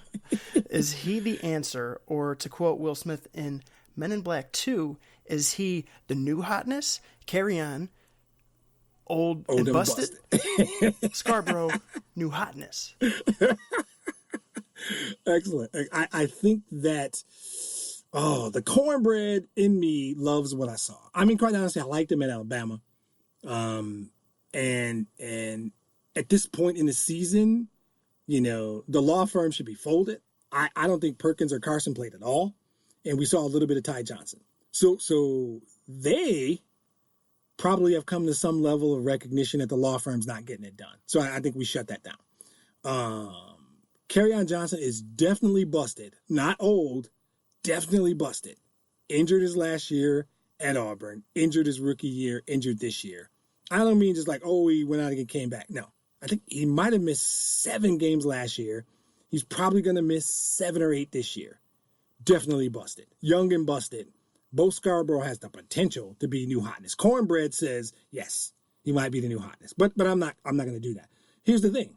Is he the answer? Or to quote Will Smith in Men in Black 2, is he the new hotness? Carry on. Old and busted. Scarborough, new hotness. Excellent. I think that, the cornbread in me loves what I saw. I mean, quite honestly, I liked him at Alabama. And at this point in the season, the law firm should be folded. I don't think Perkins or Carson played at all. And we saw a little bit of Ty Johnson. So they probably have come to some level of recognition that the law firm's not getting it done. So I think we shut that down. Kerryon Johnson is definitely busted. Not old, definitely busted. Injured his last year at Auburn. Injured his rookie year. Injured this year. I don't mean just like, he went out and came back. No. I think he might have missed 7 games last year. He's probably going to miss 7 or 8 this year. Definitely busted. Young and busted. Bo Scarborough has the potential to be new hotness. Cornbread says, yes, he might be the new hotness. But I'm not going to do that. Here's the thing.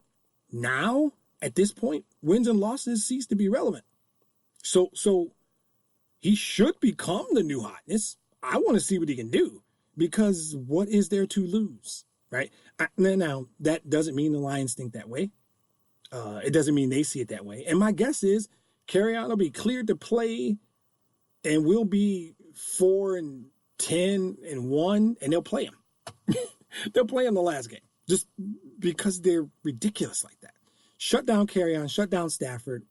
Now, at this point, wins and losses cease to be relevant. So he should become the new hotness. I want to see what he can do, because what is there to lose, right? Now, that doesn't mean the Lions think that way. It doesn't mean they see it that way. And my guess is Kerryon will be cleared to play, and we'll be 4-10-1, and they'll play him. They'll play him the last game just because they're ridiculous like that. Shut down Kerryon, shut down Stafford,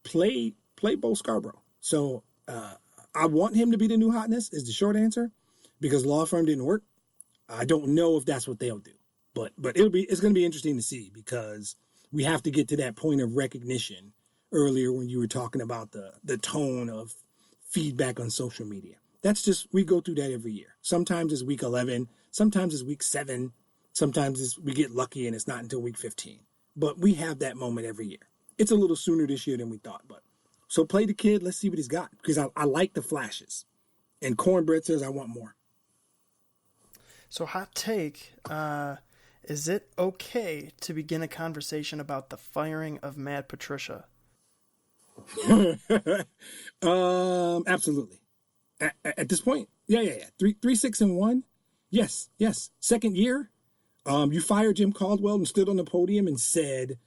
play Bo Scarborough. So I want him to be the new hotness is the short answer, because law firm didn't work. I don't know if that's what they'll do, but it's going to be interesting to see, because we have to get to that point of recognition earlier when you were talking about the tone of feedback on social media. That's just, we go through that every year. Sometimes it's week 11, sometimes it's week 7, sometimes we get lucky and it's not until week 15. But we have that moment every year. It's a little sooner this year than we thought, but so play the kid. Let's see what he's got, because I like the flashes. And Cornbread says I want more. So hot take, is it okay to begin a conversation about the firing of Matt Patricia? Absolutely. At this point, yeah. 3-6-1. Yes. Second year, you fired Jim Caldwell and stood on the podium and said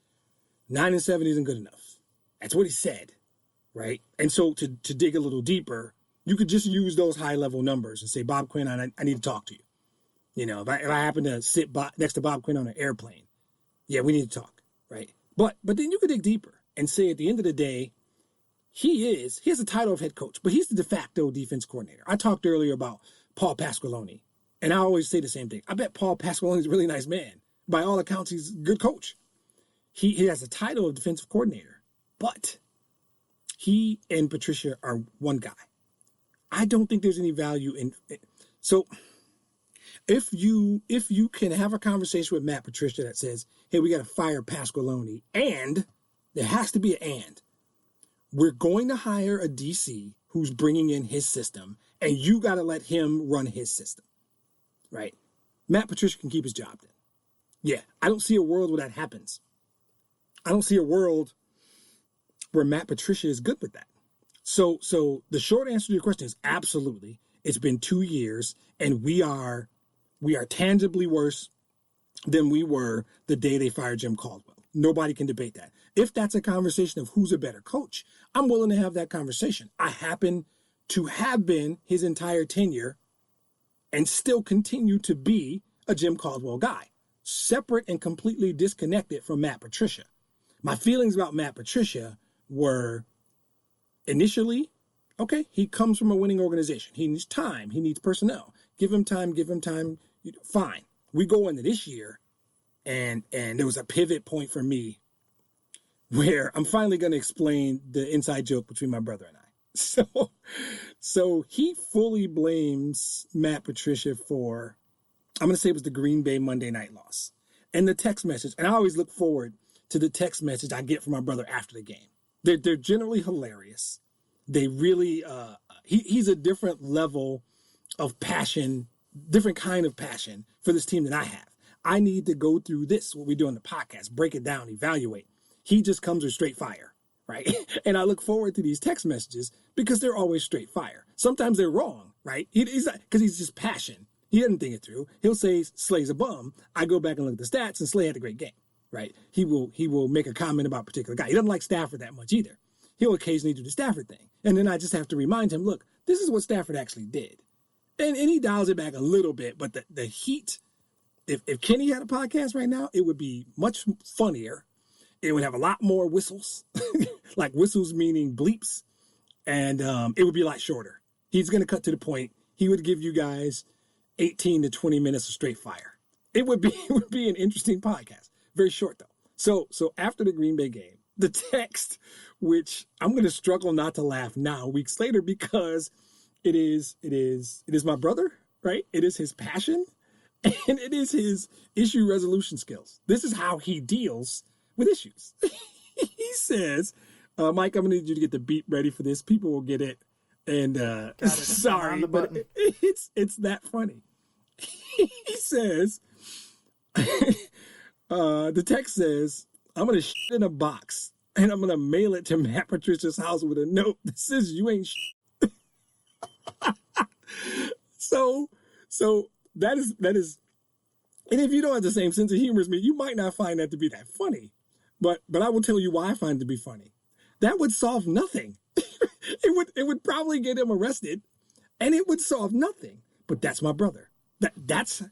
9-7 isn't good enough. That's what he said, right? And so to dig a little deeper, you could just use those high level numbers and say, Bob Quinn, I need to talk to you. If I happen to sit next to Bob Quinn on an airplane, yeah, we need to talk, right? But then you could dig deeper and say, at the end of the day, he has a title of head coach, but he's the de facto defense coordinator. I talked earlier about Paul Pasqualoni, and I always say the same thing. I bet Paul Pasqualoni is a really nice man. By all accounts, he's a good coach. He has a title of defensive coordinator, but he and Patricia are one guy. I don't think there's any value in it. So if you can have a conversation with Matt Patricia that says, hey, we got to fire Pasqualoni, and there has to be an and. We're going to hire a DC who's bringing in his system, and you got to let him run his system, right? Matt Patricia can keep his job then. Yeah, I don't see a world where that happens. I don't see a world where Matt Patricia is good with that. So the short answer to your question is absolutely. It's been 2 years, and we are tangibly worse than we were the day they fired Jim Caldwell. Nobody can debate that. If that's a conversation of who's a better coach, I'm willing to have that conversation. I happen to have been his entire tenure and still continue to be a Jim Caldwell guy, separate and completely disconnected from Matt Patricia. My feelings about Matt Patricia were initially, okay, he comes from a winning organization. He needs time. He needs personnel. Give him time. Fine. We go into this year, and there was a pivot point for me where I'm finally going to explain the inside joke between my brother and I. So he fully blames Matt Patricia for, I'm going to say it was the Green Bay Monday night loss. And the text message, and I always look forward to the text message I get from my brother after the game. They're generally hilarious. They really, he's a different level of passion, different kind of passion for this team than I have. I need to go through this, what we do on the podcast, break it down, evaluate. He just comes with straight fire, right? And I look forward to these text messages because they're always straight fire. Sometimes they're wrong, right? He's not, because he's just passion. He doesn't think it through. He'll say Slay's a bum. I go back and look at the stats, and Slay had a great game, right? He will make a comment about a particular guy. He doesn't like Stafford that much either. He'll occasionally do the Stafford thing. And then I just have to remind him, look, this is what Stafford actually did. And he dials it back a little bit, but the heat, if Kenny had a podcast right now, it would be much funnier. It would have a lot more whistles, like whistles meaning bleeps, and it would be a lot shorter. He's going to cut to the point. He would give you guys 18 to 20 minutes of straight fire. It would be an interesting podcast. Very short though. So after the Green Bay game, the text, which I'm going to struggle not to laugh now, weeks later, because it is my brother, right? It is his passion, and it is his issue resolution skills. This is how he deals with issues. He says, Mike, I'm going to need you to get the beat ready for this. People will get it. And sorry, but it's that funny. He says, the text says, I'm going to shit in a box, and I'm going to mail it to Matt Patricia's house with a note that says, you ain't shit. So that is, and if you don't have the same sense of humor as me, you might not find that to be that funny. But I will tell you why I find it to be funny. That would solve nothing. It would probably get him arrested, and it would solve nothing. But that's my brother. That's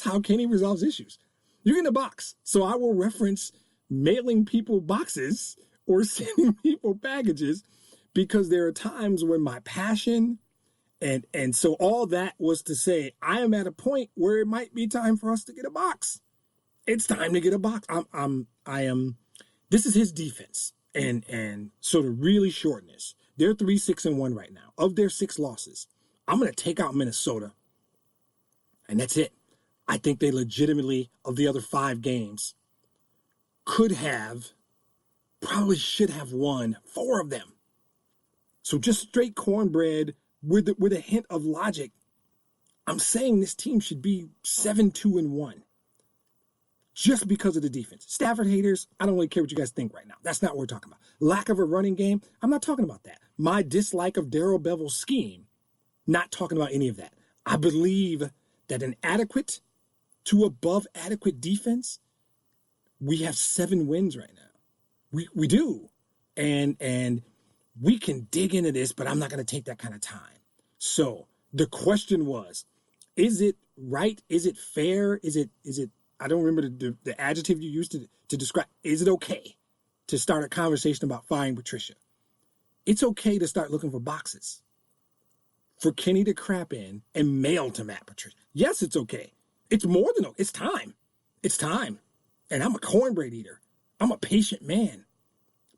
how Kenny resolves issues. You're in a box, so I will reference mailing people boxes or sending people packages, because there are times when my passion and so all that was to say, I am at a point where it might be time for us to get a box. It's time to get a box. I am. This is his defense, and so to really shorten this, they're 3-6-1 right now. Of their 6 losses, I'm going to take out Minnesota, and that's it. I think they legitimately, of the other 5 games, probably should have won 4 of them. So just straight cornbread with a hint of logic. I'm saying this team should be 7-2-1. Just because of the defense. Stafford haters, I don't really care what you guys think right now. That's not what we're talking about. Lack of a running game, I'm not talking about that. My dislike of Darrell Bevel's scheme, not talking about any of that. I believe that an adequate to above adequate defense, we have 7 wins right now. We do. And we can dig into this, but I'm not going to take that kind of time. So the question was, is it right? Is it fair? Is it I don't remember the adjective you used to describe. Is it okay to start a conversation about firing Patricia? It's okay to start looking for boxes for Kenny to crap in and mail to Matt Patricia. Yes, it's okay. It's more than it's time. It's time. And I'm a cornbread eater. I'm a patient man.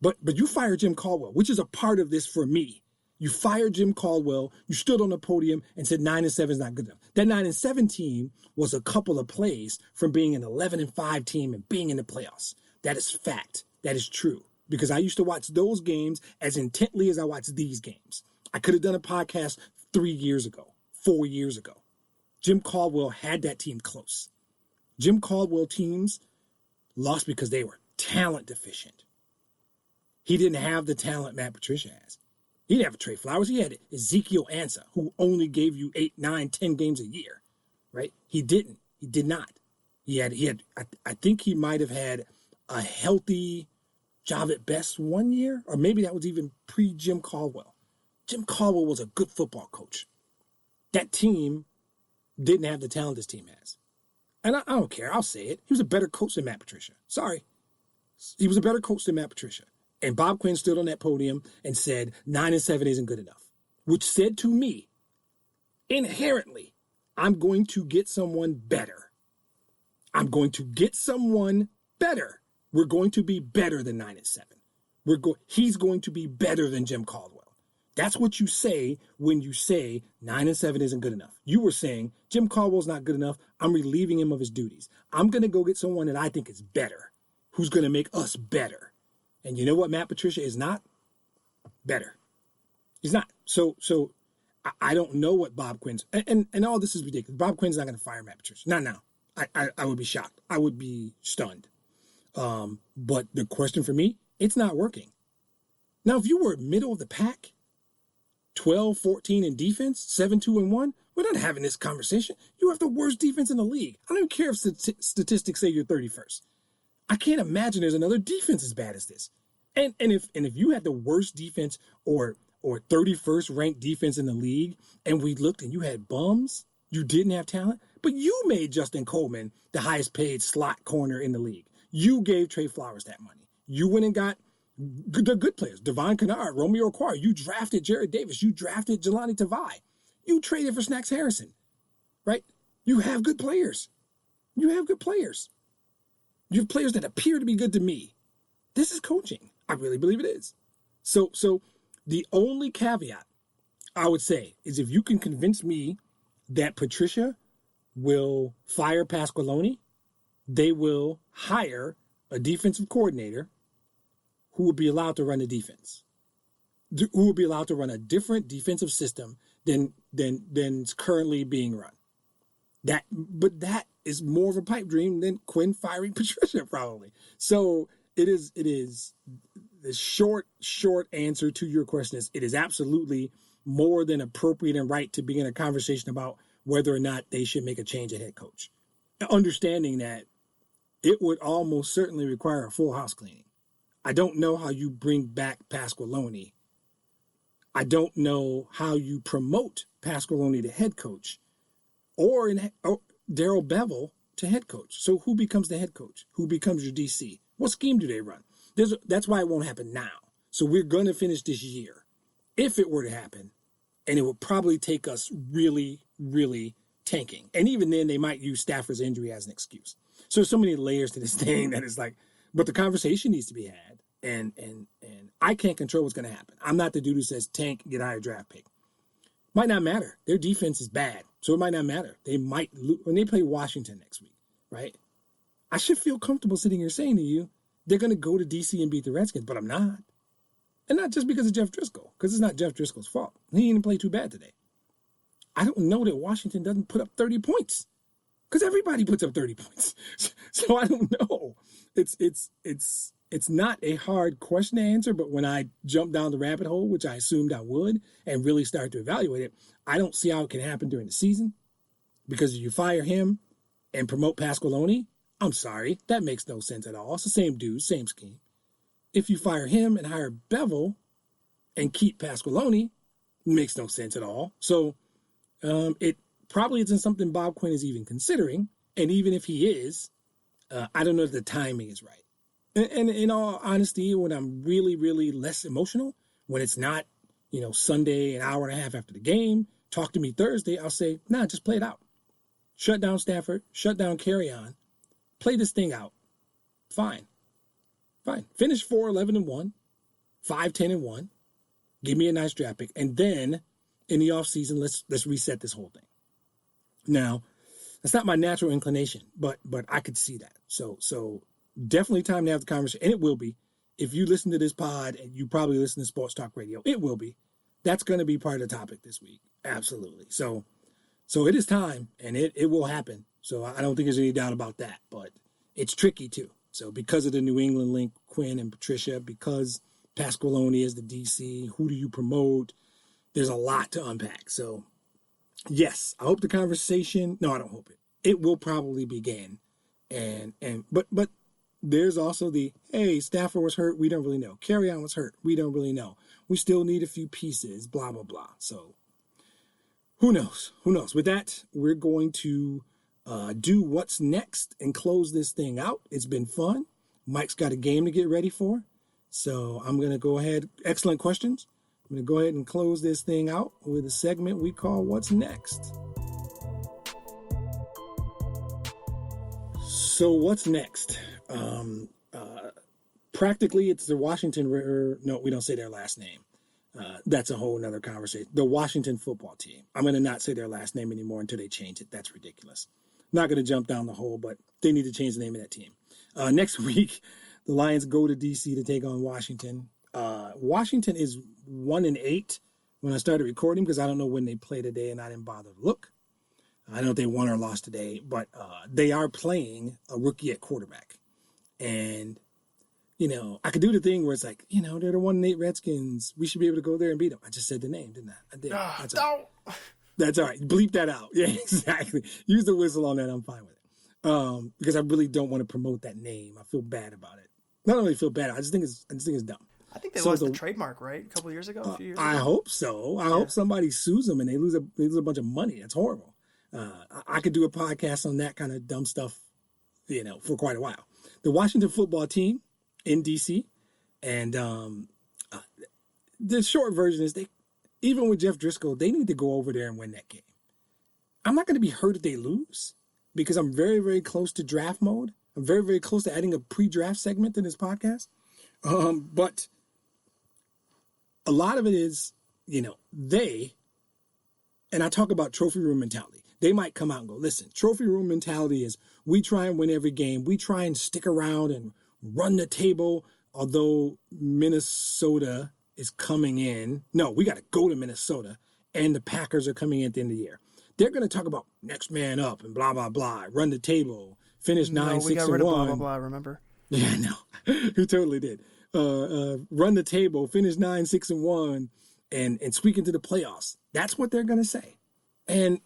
But you fired Jim Caldwell, which is a part of this for me. You fired Jim Caldwell. You stood on the podium and said 9-7 is not good enough. That 9-7 team was a couple of plays from being an 11-5 team and being in the playoffs. That is fact. That is true. Because I used to watch those games as intently as I watch these games. I could have done a podcast 3 years ago, 4 years ago. Jim Caldwell had that team close. Jim Caldwell teams lost because they were talent deficient. He didn't have the talent Matt Patricia has. He didn't have Trey Flowers. He had Ezekiel Ansah, who only gave you 8, 9, 10 games a year, right? He didn't. He did not. I think he might have had a healthy job at best 1 year, or maybe that was even pre-Jim Caldwell. Jim Caldwell was a good football coach. That team didn't have the talent this team has. And I don't care. I'll say it. He was a better coach than Matt Patricia. Sorry. He was a better coach than Matt Patricia. And Bob Quinn stood on that podium and said 9-7 isn't good enough, which said to me, inherently, I'm going to get someone better. I'm going to get someone better. We're going to be better than 9-7. He's going to be better than Jim Caldwell. That's what you say when you say 9-7 isn't good enough. You were saying Jim Caldwell's not good enough. I'm relieving him of his duties. I'm going to go get someone that I think is better, who's going to make us better. And you know what Matt Patricia is not? Better. He's not. So I don't know what Bob Quinn's, and all this is ridiculous. Bob Quinn's not going to fire Matt Patricia. Not now. I would be shocked. I would be stunned. But the question for me, it's not working. Now, if you were middle of the pack, 12-14 in defense, 7-2-1, we're not having this conversation. You have the worst defense in the league. I don't even care if statistics say you're 31st. I can't imagine there's another defense as bad as this. And if you had the worst defense or 31st ranked defense in the league, and we looked and you had bums, you didn't have talent, but you made Justin Coleman the highest paid slot corner in the league. You gave Trey Flowers that money. You went and got the good players, Devon Kennard, Romeo Okwara. You drafted Jared Davis. You drafted Jelani Tavai. You traded for Snacks Harrison, right? You have good players. You have good players. You have players that appear to be good to me. This is coaching. I really believe it is. So the only caveat I would say is if you can convince me that Patricia will fire Pasqualoni, they will hire a defensive coordinator who will be allowed to run the defense, who will be allowed to run a different defensive system than's currently being run. But that is more of a pipe dream than Quinn firing Patricia, probably. So it is the short answer to your question is it is absolutely more than appropriate and right to begin a conversation about whether or not they should make a change at head coach. Understanding that it would almost certainly require a full house cleaning. I don't know how you bring back Pasqualoni. I don't know how you promote Pasqualoni to head coach or Darrell Bevel to head coach. So who becomes the head coach? Who becomes your DC? What scheme do they run? That's why it won't happen now. So we're going to finish this year. If it were to happen, and it would probably take us really, really tanking. And even then, they might use Stafford's injury as an excuse. So there's so many layers to this thing that it's like, but the conversation needs to be had. And I can't control what's going to happen. I'm not the dude who says tank, get higher draft pick. Might not matter. Their defense is bad, so it might not matter. They might lose when they play Washington next week, right? I should feel comfortable sitting here saying to you, they're going to go to D.C. and beat the Redskins, but I'm not. And not just because of Jeff Driscoll, because it's not Jeff Driscoll's fault. He didn't play too bad today. I don't know that Washington doesn't put up 30 points, because everybody puts up 30 points. So I don't know. It's not a hard question to answer, but when I jump down the rabbit hole, which I assumed I would, and really start to evaluate it, I don't see how it can happen during the season. Because if you fire him and promote Pasqualoni, I'm sorry, that makes no sense at all. It's the same dude, same scheme. If you fire him and hire Bevel and keep Pasqualoni, it makes no sense at all. So it probably isn't something Bob Quinn is even considering. And even if he is, I don't know if the timing is right. And in all honesty, when I'm really, really less emotional, When it's not, Sunday, an hour and a half after the game, talk to me Thursday, I'll say, nah, just play it out. Shut down Stafford, shut down Carry On, play this thing out. Fine. Finish 4-11-1, 5-10-1. Give me a nice draft pick. And then in the offseason, let's reset this whole thing. Now, that's not my natural inclination, but I could see that. So definitely time to have the conversation. And it will be. If you listen to this pod and you probably listen to Sports Talk Radio, it will be. That's going to be part of the topic this week. Absolutely. So it is time, and it will happen. So I don't think there's any doubt about that. But it's tricky, too. So because of the New England link, Quinn and Patricia, because Pasqualoni is the DC, who do you promote? There's a lot to unpack. So, yes, I hope the conversation, no, I don't hope it. It will probably begin. But there's also the, hey, Stafford was hurt, we don't really know. Carry On was hurt, we don't really know. We still need a few pieces, blah, blah, blah. So, who knows? With that, we're going to do what's next and close this thing out. It's been fun. Mike's got a game to get ready for. So I'm going to go ahead. Excellent questions. I'm going to go ahead and close this thing out with a segment we call What's Next. So what's next? Practically, it's the Washington. No, we don't say their last name. That's a whole nother conversation. The Washington football team. I'm going to not say their last name anymore until they change it. That's ridiculous. Not going to jump down the hole, but they need to change the name of that team. Next week, the Lions go to D.C. to take on Washington. Washington is 1-8 when I started recording because I don't know when they play today and I didn't bother to look. I don't know if they won or lost today, but they are playing a rookie at quarterback. And, I could do the thing where it's like, they're the 1-8 Redskins. We should be able to go there and beat them. I just said the name, didn't I? I did. That's all right. That's all right. Bleep that out. Yeah, exactly. Use the whistle on that. I'm fine with it. Because I really don't want to promote that name. I feel bad about it. Not only feel bad, I just think it's dumb. I think they lost the trademark, right? A couple of years ago, a few years ago. I hope so. I hope somebody sues them and they lose a bunch of money. That's horrible. I could do a podcast on that kind of dumb stuff, for quite a while. The Washington football team in D.C. and the short version is even with Jeff Driscoll, they need to go over there and win that game. I'm not going to be hurt if they lose because I'm very, very close to draft mode. I'm very, very close to adding a pre-draft segment to this podcast. But a lot of it is, they, and I talk about trophy room mentality. They might come out and go, listen, trophy room mentality is we try and win every game. We try and stick around and run the table, although Minnesota is coming in. No, we got to go to Minnesota, and the Packers are coming in at the end of the year. They're going to talk about next man up and blah, blah, blah, run the table, finish 9-6-1. We got rid of blah, blah, blah, remember? Yeah, no, we totally did. Run the table, finish 9-6-1, and squeak into the playoffs. That's what they're going to say. And,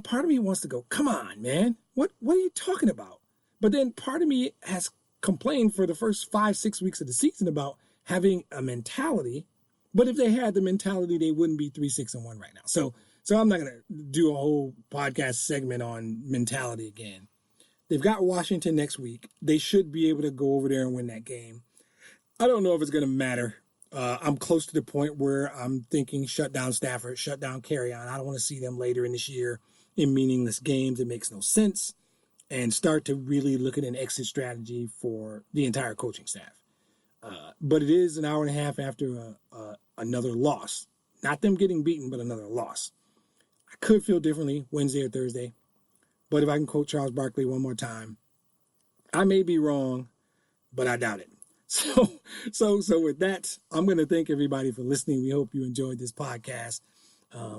part of me wants to go, come on, man. What are you talking about? But then part of me has complained for the first 5-6 weeks of the season about having a mentality. But if they had the mentality, they wouldn't be 3-6-1 right now. So I'm not going to do a whole podcast segment on mentality again. They've got Washington next week. They should be able to go over there and win that game. I don't know if it's going to matter. I'm close to the point where I'm thinking shut down Stafford, shut down Carry On. I don't want to see them later in this year in meaningless games. It makes no sense. And start to really look at an exit strategy for the entire coaching staff. But it is an hour and a half after another loss. Not them getting beaten, but another loss. I could feel differently Wednesday or Thursday. But if I can quote Charles Barkley one more time, I may be wrong, but I doubt it. So with that, I'm going to thank everybody for listening. We hope you enjoyed this podcast.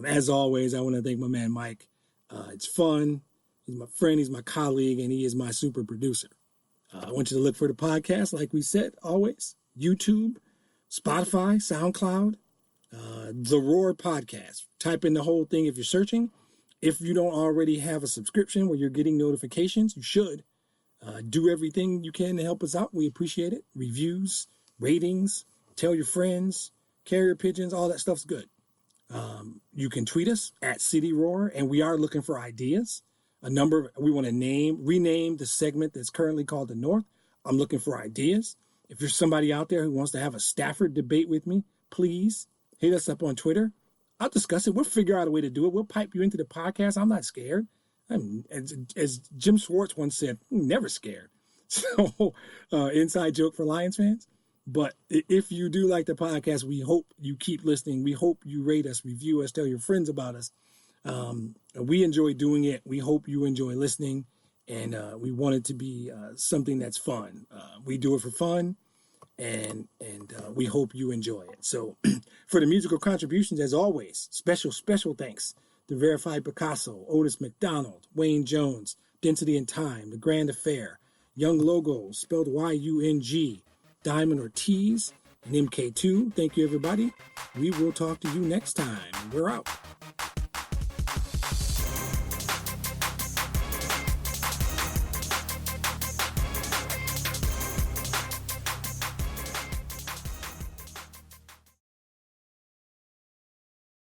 As always, I want to thank my man, Mike. It's fun. He's my friend. He's my colleague, and he is my super producer. I want you to look for the podcast, like we said, always. YouTube, Spotify, SoundCloud, The Roar Podcast. Type in the whole thing if you're searching. If you don't already have a subscription where you're getting notifications, you should. Do everything you can to help us out. We appreciate it. Reviews, ratings, tell your friends, carrier pigeons, all that stuff's good. You can tweet us at City Roar, and we are looking for ideas. We want to rename the segment that's currently called The North. I'm looking for ideas. If there's somebody out there who wants to have a Stafford debate with me, please hit us up on Twitter. I'll discuss it. We'll figure out a way to do it. We'll pipe you into the podcast. I'm not scared. As Jim Schwartz once said, I'm never scared. So, inside joke for Lions fans. But if you do like the podcast, we hope you keep listening. We hope you rate us, review us, tell your friends about us. We enjoy doing it. We hope you enjoy listening. And we want it to be something that's fun. We do it for fun, and we hope you enjoy it. So for the musical contributions, as always, special thanks to Verified Picasso, Otis McDonald, Wayne Jones, Density and Time, The Grand Affair, Young Logo, spelled Y-U-N-G, Diamond Ortiz, and MK2. Thank you, everybody. We will talk to you next time. We're out.